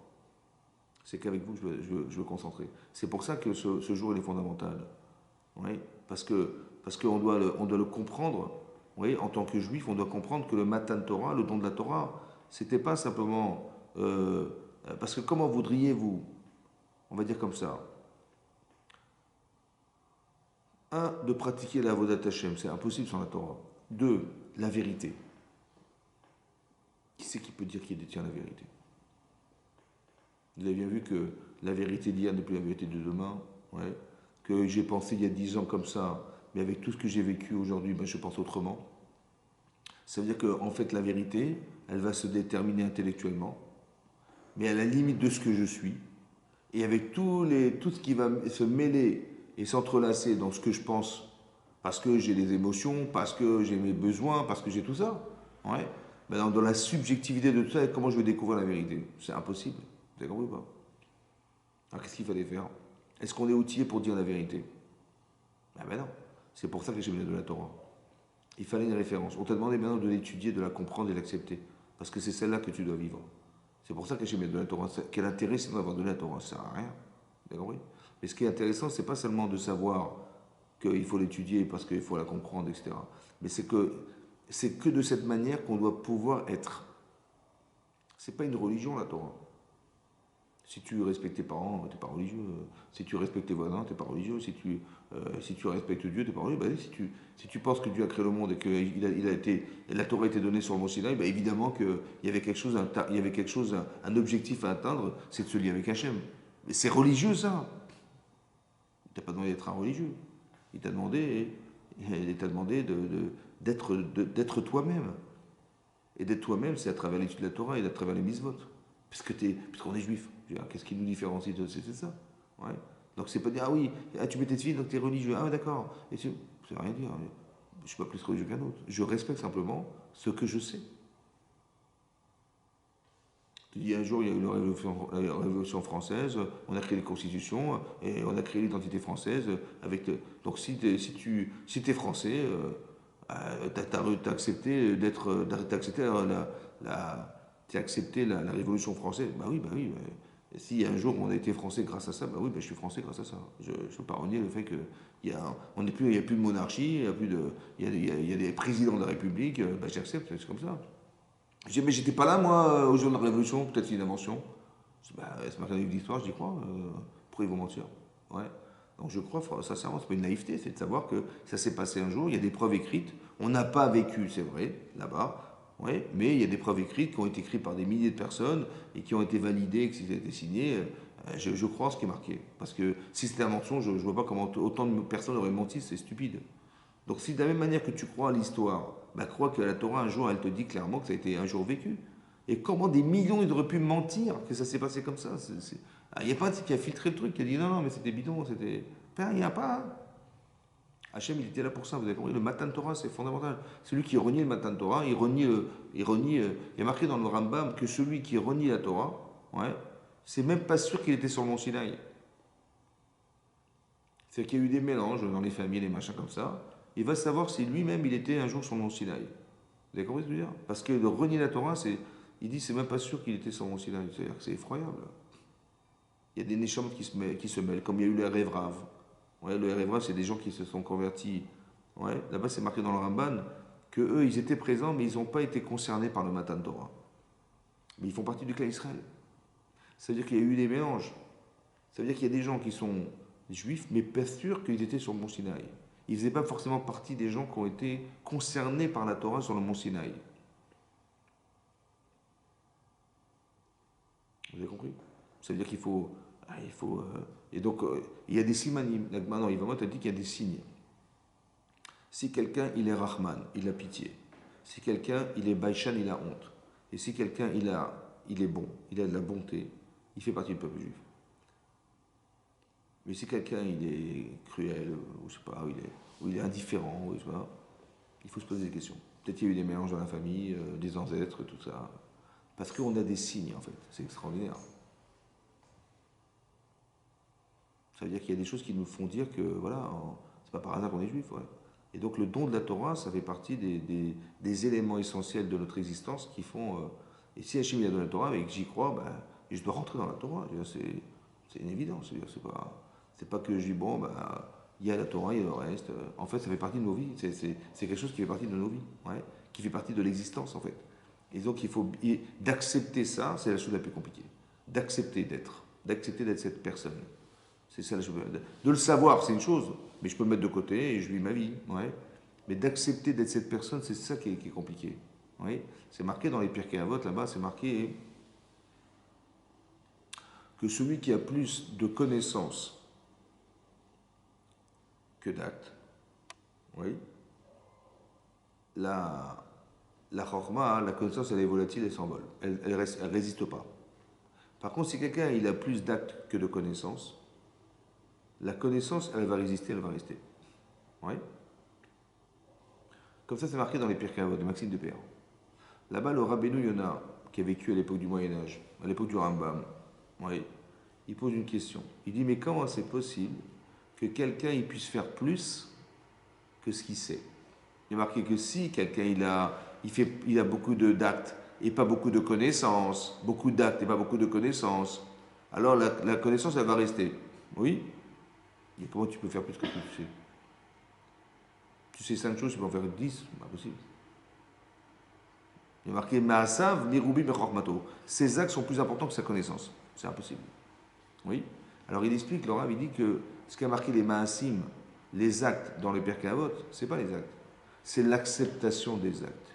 C'est qu'avec vous que je veux concentrer. C'est pour ça que ce jour, il est fondamental. Oui, parce qu'on doit le comprendre. Oui, en tant que juif, on doit comprendre que le Matan Torah, le don de la Torah, c'était pas simplement... parce que comment voudriez-vous, on va dire comme ça, un, de pratiquer la Avodat Hashem, c'est impossible sans la Torah. Deux, la vérité. Qui c'est qui peut dire qu'il détient la vérité? Vous avez bien vu que la vérité d'hier n'est plus la vérité de demain. Ouais. Que j'ai pensé il y a 10 ans comme ça, mais avec tout ce que j'ai vécu aujourd'hui, je pense autrement. Ça veut dire qu'en fait, la vérité, elle va se déterminer intellectuellement, mais à la limite de ce que je suis, et avec tout ce qui va se mêler et s'entrelacer dans ce que je pense, parce que j'ai des émotions, parce que j'ai mes besoins, parce que j'ai tout ça. Ouais. Dans la subjectivité de tout ça, comment je vais découvrir la vérité? C'est impossible. Vous avez compris ou pas? Alors qu'est-ce qu'il fallait faire? Est-ce qu'on est outillé pour dire la vérité? Ben non. C'est pour ça que j'ai mis de la Torah. Il fallait une référence. On t'a demandé maintenant de l'étudier, de la comprendre et de l'accepter. Parce que c'est celle-là que tu dois vivre. C'est pour ça que j'ai mis de la Torah. Quel intérêt c'est d'avoir de la Torah? Ça ne sert à rien. Vous avez compris? Mais ce qui est intéressant, c'est pas seulement de savoir qu'il faut l'étudier parce qu'il faut la comprendre, etc. Mais c'est que de cette manière qu'on doit pouvoir être. C'est pas une religion, la Torah. Si tu respectes tes parents, t'es pas religieux. Si tu respectes tes voisins, t'es pas religieux. Si tu respectes Dieu, t'es pas religieux. Bah, si tu penses que Dieu a créé le monde et que la Torah a été donnée sur le mont Sinaï, bah, évidemment qu'il y avait quelque chose, il y avait quelque chose, un objectif à atteindre, c'est de se lier avec Hachem. Mais c'est religieux ça. Il t'a pas demandé d'être un religieux. Il t'a demandé, d'être toi-même. Et d'être toi-même, c'est à travers l'étude de la Torah et à travers les mitzvot. Puisqu'on est juif. Qu'est-ce qui nous différencie de c'est ça. Ouais. Donc c'est pas dire, ah oui, tu mets tes filles, donc tu es religieux. Ah ouais, d'accord. Et ça veut rien dire. Je ne suis pas plus religieux qu'un autre. Je respecte simplement ce que je sais. Tu dis, un jour, il y a eu la Révolution française, on a créé les constitutions, et on a créé l'identité française. Donc si tu es français, t'as accepté t'as accepté la Révolution française. Bah oui, bah oui. Si un jour on a été français grâce à ça, bah oui, bah je suis français grâce à ça. Je ne peux pas renier le fait qu'il y a, il y a plus de monarchie, il y a des présidents de la République, bah j'accepte, c'est comme ça. Mais j'étais pas là, moi, au jour de la Révolution, peut-être c'est une invention. Bah, c'est marqué dans le livre d'histoire, j'y crois. Pourquoi ils vont mentir? Ouais. Donc je crois, sincèrement, c'est pas une naïveté, c'est de savoir que ça s'est passé un jour, il y a des preuves écrites. On n'a pas vécu, c'est vrai, là-bas, ouais, mais il y a des preuves écrites qui ont été écrites par des milliers de personnes et qui ont été validées, qui ont été signées. Je crois ce qui est marqué. Parce que si c'était un mensonge, je ne vois pas comment autant de personnes auraient menti, c'est stupide. Donc si de la même manière que tu crois à l'histoire, bah, crois que la Torah un jour elle te dit clairement que ça a été un jour vécu. Et comment des millions ils auraient pu mentir que ça s'est passé comme ça. Il n'y a pas de qui a filtré le truc, qui a dit non, non, mais c'était bidon, c'était. Il n'y a pas. Hachem, il était là pour ça, vous avez compris. Le Matan Torah, c'est fondamental. Celui qui renie le Matan Torah, il est marqué dans le Rambam que celui qui renie la Torah, ouais, c'est même pas sûr qu'il était sur le mont Sinaï. C'est qu'il y a eu des mélanges dans les familles, les machins comme ça. Il va savoir si lui-même il était un jour sur le mont Sinaï. Vous avez compris ce que je veux dire? Parce que de renier la Torah, il dit c'est même pas sûr qu'il était sur le mont Sinaï. C'est-à-dire que c'est effroyable. Il y a des Neshama qui se mêlent, comme il y a eu le Erev Rav. Ouais, le Erev Rav, c'est des gens qui se sont convertis. Ouais, là-bas, c'est marqué dans le Ramban que eux, ils étaient présents, mais ils n'ont pas été concernés par le Matan Torah. Mais ils font partie du clan Israël. Ça veut dire qu'il y a eu des mélanges. Ça veut dire qu'il y a des gens qui sont juifs, mais pas sûrs qu'ils étaient sur le mont Sinaï. Ils ne faisaient pas forcément partie des gens qui ont été concernés par la Torah sur le mont Sinaï. Vous avez compris? Ça veut dire qu'il faut. Et donc, il y a des simanim. Maintenant, il va te dire qu'il y a des signes. Si quelqu'un, il est Rahman, il a pitié. Si quelqu'un, il est Baïchan, il a honte. Et si quelqu'un, il est bon, il a de la bonté, il fait partie du peuple juif. Mais si quelqu'un, il est cruel, ou je sais pas, ou il est indifférent, ou je sais pas, il faut se poser des questions. Peut-être qu'il y a eu des mélanges dans la famille, des ancêtres, tout ça. Parce qu'on a des signes, en fait. C'est extraordinaire. Ça veut dire qu'il y a des choses qui nous font dire que, voilà, c'est pas par hasard qu'on est juif, ouais. Et donc le don de la Torah, ça fait partie des éléments essentiels de notre existence qui font. Et si Hachem a donné la Torah et que j'y crois, ben, je dois rentrer dans la Torah. C'est une évidence. C'est pas que je dis, bon, ben, il y a la Torah, il y a le reste. En fait, ça fait partie de nos vies. C'est quelque chose qui fait partie de nos vies, ouais, qui fait partie de l'existence, en fait. Et donc, il faut d'accepter ça, c'est la chose la plus compliquée. D'accepter d'être cette personne. C'est ça la chose. De le savoir, c'est une chose, mais je peux le mettre de côté et je vis ma vie. Ouais. Mais d'accepter d'être cette personne, c'est ça qui est compliqué. Ouais. C'est marqué dans les Pirkei Avot, là-bas, c'est marqué que celui qui a plus de connaissances que d'actes, oui, la chorma, la connaissance, elle est volatile, elle s'envole. Elle résiste pas. Par contre, si quelqu'un il a plus d'actes que de connaissances, la connaissance, elle va résister, elle va rester. Oui. Comme ça, c'est marqué dans les Pirkei Avot, de Maxime de Père. Là-bas, le Rabbeinu Yona, qui a vécu à l'époque du Moyen-Âge, à l'époque du Rambam, oui, il pose une question. Il dit, mais comment c'est possible que quelqu'un il puisse faire plus que ce qu'il sait? Il est marqué que si quelqu'un il a beaucoup d'actes et pas beaucoup de connaissances, beaucoup d'actes et pas beaucoup de connaissances, alors la connaissance, elle va rester. Oui. Et comment tu peux faire plus que ce que tu sais? Tu sais 5 choses, tu peux en faire 10, c'est pas possible. Il est marqué Maasav, Nirubi, Bechormato. Ses actes sont plus importants que sa connaissance. C'est impossible. Oui. Alors il explique, le Rav, il dit que ce qui a marqué les Maasim, les actes dans le Pirkei Avot, c'est pas les actes, c'est l'acceptation des actes.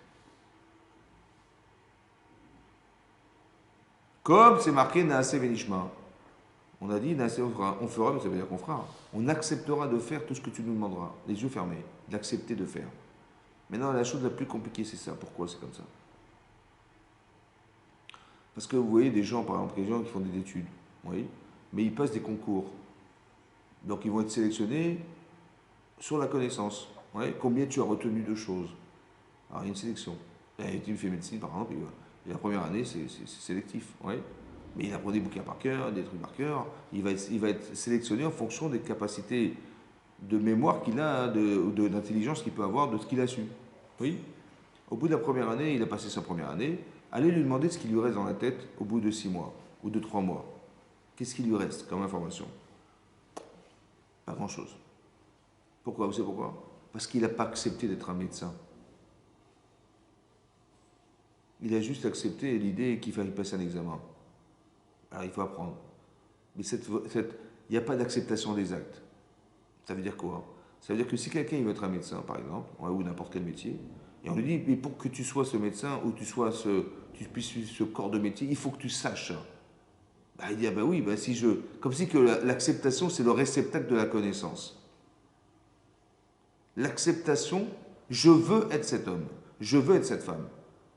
Comme c'est marqué Naase Venishma. On a dit Naase on fera, mais ça veut dire qu'on fera. On acceptera de faire tout ce que tu nous demanderas, les yeux fermés, d'accepter de faire. Maintenant, la chose la plus compliquée, c'est ça. Pourquoi c'est comme ça? Parce que vous voyez des gens, par exemple, des gens qui font des études, oui, mais ils passent des concours. Donc ils vont être sélectionnés sur la connaissance. Ouais, combien tu as retenu de choses? Alors il y a une sélection. Et tu fais médecine, par exemple, et la première année, c'est sélectif. Ouais. Mais il apprend des bouquins par cœur, des trucs par cœur. Il va être sélectionné en fonction des capacités de mémoire qu'il a, d'intelligence qu'il peut avoir, de ce qu'il a su. Oui. Au bout de la première année, il a passé sa première année. Allez lui demander ce qui lui reste dans la tête au bout de 6 mois ou de 3 mois. Qu'est-ce qui lui reste comme information? Pas grand-chose. Pourquoi? Vous savez pourquoi? Parce qu'il n'a pas accepté d'être un médecin. Il a juste accepté l'idée qu'il fallait passer un examen. Alors il faut apprendre. Mais il n'y a pas d'acceptation des actes. Ça veut dire quoi? Ça veut dire que si quelqu'un veut être un médecin, par exemple, ou n'importe quel métier, et on lui dit, mais pour que tu sois ce médecin ou tu puisses suivre ce corps de métier, il faut que tu saches ça. Bah, il dit, ah bah oui, bah si je. Comme si que l'acceptation, c'est le réceptacle de la connaissance. L'acceptation, je veux être cet homme, je veux être cette femme.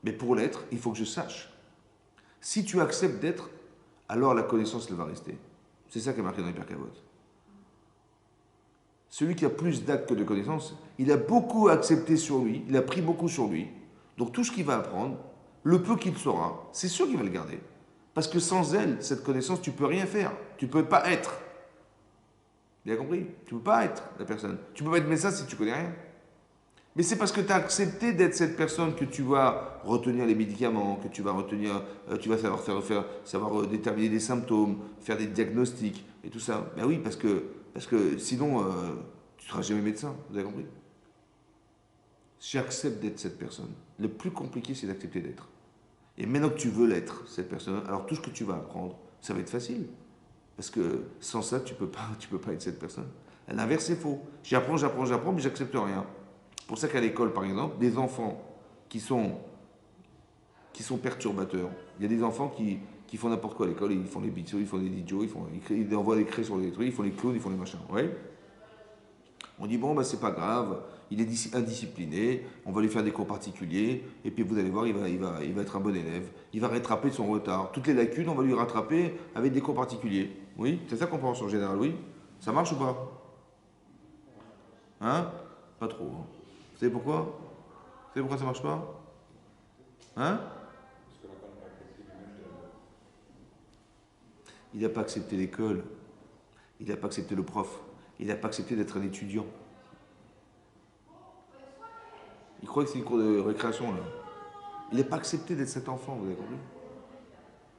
Mais pour l'être, il faut que je sache. Si tu acceptes d'être, alors la connaissance, elle va rester. C'est ça qui est marqué dans les Pirkei Avot. Celui qui a plus d'actes que de connaissances, il a beaucoup accepté sur lui, il a pris beaucoup sur lui. Donc tout ce qu'il va apprendre, le peu qu'il saura, c'est sûr qu'il va le garder. Parce que sans elle, cette connaissance, tu ne peux rien faire. Tu ne peux pas être. Bien compris? Tu ne peux pas être la personne. Tu ne peux pas être médecin si tu ne connais rien. Mais c'est parce que tu as accepté d'être cette personne que tu vas retenir les médicaments, que tu vas retenir, tu vas savoir déterminer des symptômes, faire des diagnostics et tout ça. Ben oui, parce que sinon, tu ne seras jamais médecin. Vous avez compris? J'accepte d'être cette personne. Le plus compliqué, c'est d'accepter d'être. Et maintenant que tu veux l'être, cette personne, alors tout ce que tu vas apprendre, ça va être facile. Parce que sans ça, tu peux pas être cette personne. L'inverse, c'est faux. J'apprends, mais j'accepte rien. C'est pour ça qu'à l'école, par exemple, des enfants qui sont perturbateurs. Il y a des enfants qui font n'importe quoi à l'école, ils font des bêtises, ils font des idiots, ils envoient des craies sur des trucs, ils font les clowns, ils font les machins. Ouais. On dit, bon, bah, c'est pas grave, il est indiscipliné, on va lui faire des cours particuliers, et puis vous allez voir, il va être un bon élève, il va rattraper son retard. Toutes les lacunes, on va lui rattraper avec des cours particuliers. Oui, c'est ça qu'on pense en général, oui. Ça marche ou pas? Hein? Pas trop. Hein. Vous savez pourquoi? Vous savez pourquoi ça marche pas? Hein? Il n'a pas accepté l'école, il n'a pas accepté le prof, il n'a pas accepté d'être un étudiant. Il croit que c'est une cour de récréation là. Il n'a pas accepté d'être cet enfant, vous avez compris?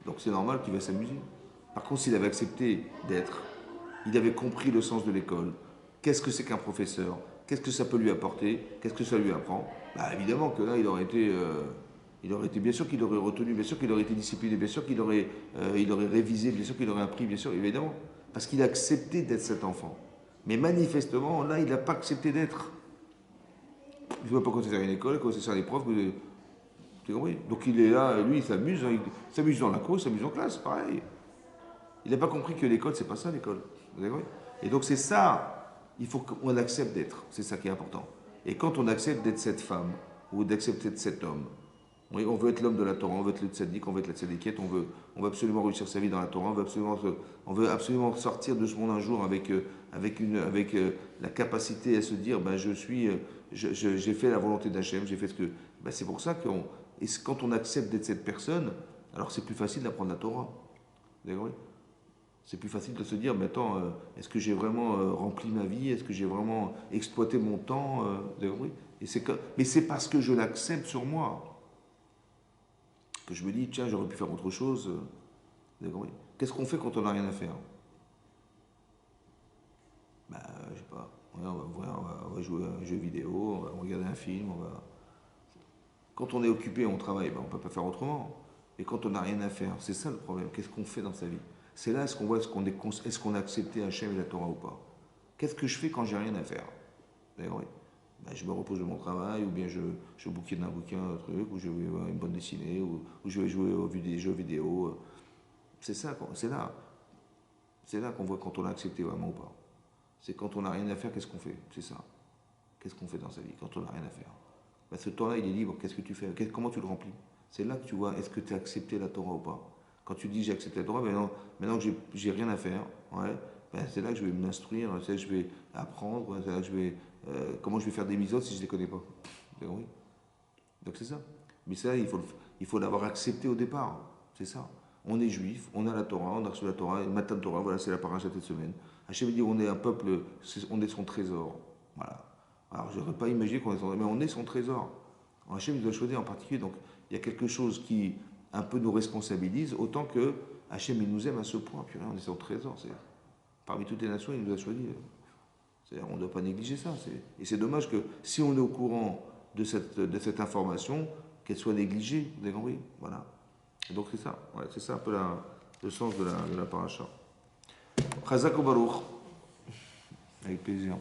Donc c'est normal qu'il va s'amuser. Par contre, s'il avait accepté d'être, il avait compris le sens de l'école. Qu'est-ce que c'est qu'un professeur? Qu'est-ce que ça peut lui apporter? Qu'est-ce que ça lui apprend? Bah évidemment que là, il aurait été, bien sûr qu'il aurait retenu, bien sûr qu'il aurait été discipliné, bien sûr qu'il aurait, il aurait révisé, bien sûr qu'il aurait appris, bien sûr, évidemment. Parce qu'il a accepté d'être cet enfant. Mais manifestement, là, il n'a pas accepté d'être. Il ne veut pas continuer à une école, continuer à les profs. Tu as compris? Donc il est là, lui, il s'amuse dans la cour, il s'amuse en classe, pareil. Il n'a pas compris que l'école, c'est pas ça l'école. Vous avez compris? Et donc c'est ça, il faut qu'on accepte d'être. C'est ça qui est important. Et quand on accepte d'être cette femme, ou d'accepter d'être cet homme, oui, on veut être l'homme de la Torah, on veut être le tzaddik, on veut être la tzaddiquette, on veut absolument réussir sa vie dans la Torah, on veut absolument sortir de ce monde un jour avec la capacité à se dire, ben, j'ai fait la volonté d'Hachem, j'ai fait ce que... Ben, c'est pour ça quand on accepte d'être cette personne, alors c'est plus facile d'apprendre la Torah. Vous avez compris? C'est plus facile de se dire, mais attends, est-ce que j'ai vraiment rempli ma vie? Est-ce que j'ai vraiment exploité mon temps? Vous avez compris? Mais c'est parce que je l'accepte sur moi que je me dis, tiens, j'aurais pu faire autre chose. Vous avez compris? Qu'est-ce qu'on fait quand on n'a rien à faire? Bah, je sais pas. Ouais, on va jouer à un jeu vidéo, on va regarder un film, Quand on est occupé, on travaille, ben, on ne peut pas faire autrement. Et quand on n'a rien à faire, c'est ça le problème. Qu'est-ce qu'on fait dans sa vie? C'est là est-ce qu'on voit, est-ce qu'on a accepté Hachem et la Torah ou pas. Qu'est-ce que je fais quand j'ai rien à faire? D'ailleurs, oui. Ben, je me repose de mon travail, ou bien je bouquine un bouquin, un truc, ou je vais voir une bande dessinée, ou je vais jouer aux jeux vidéo. C'est ça, c'est là. C'est là qu'on voit quand on a accepté vraiment ou pas. C'est quand on n'a rien à faire, qu'est-ce qu'on fait? C'est ça. Qu'est-ce qu'on fait dans sa vie quand on n'a rien à faire? Ben, ce temps-là, il est libre. Qu'est-ce que tu fais? Comment tu le remplis? C'est là que tu vois, est-ce que tu as accepté la Torah ou pas? Quand tu dis j'ai accepté la Torah, maintenant que j'ai rien à faire, ouais, ben, c'est là que je vais m'instruire, c'est là que je vais apprendre, c'est là que je vais. Comment je vais faire des mises si je ne les connais pas? Ben oui. Donc c'est ça. Mais ça, il faut l'avoir accepté au départ. C'est ça. On est juif, on a la Torah, on a reçu la Torah, et Matan Torah, voilà, c'est la paracha de cette semaine. Hachem dit on est un peuple, on est son trésor. Voilà. Alors je n'aurais pas imaginé qu'on est son trésor, mais on est son trésor. Hachem nous a choisi en particulier, donc il y a quelque chose qui un peu nous responsabilise, autant que Hachem il nous aime à ce point. Puis on est son trésor. Parmi toutes les nations, il nous a choisi. On ne doit pas négliger ça. Et c'est dommage que si on est au courant de cette information, qu'elle soit négligée. Vous avez compris? Voilà. Et donc c'est ça. Ouais, c'est ça un peu le sens de la paracha. Chazak ou Baruch. Avec plaisir.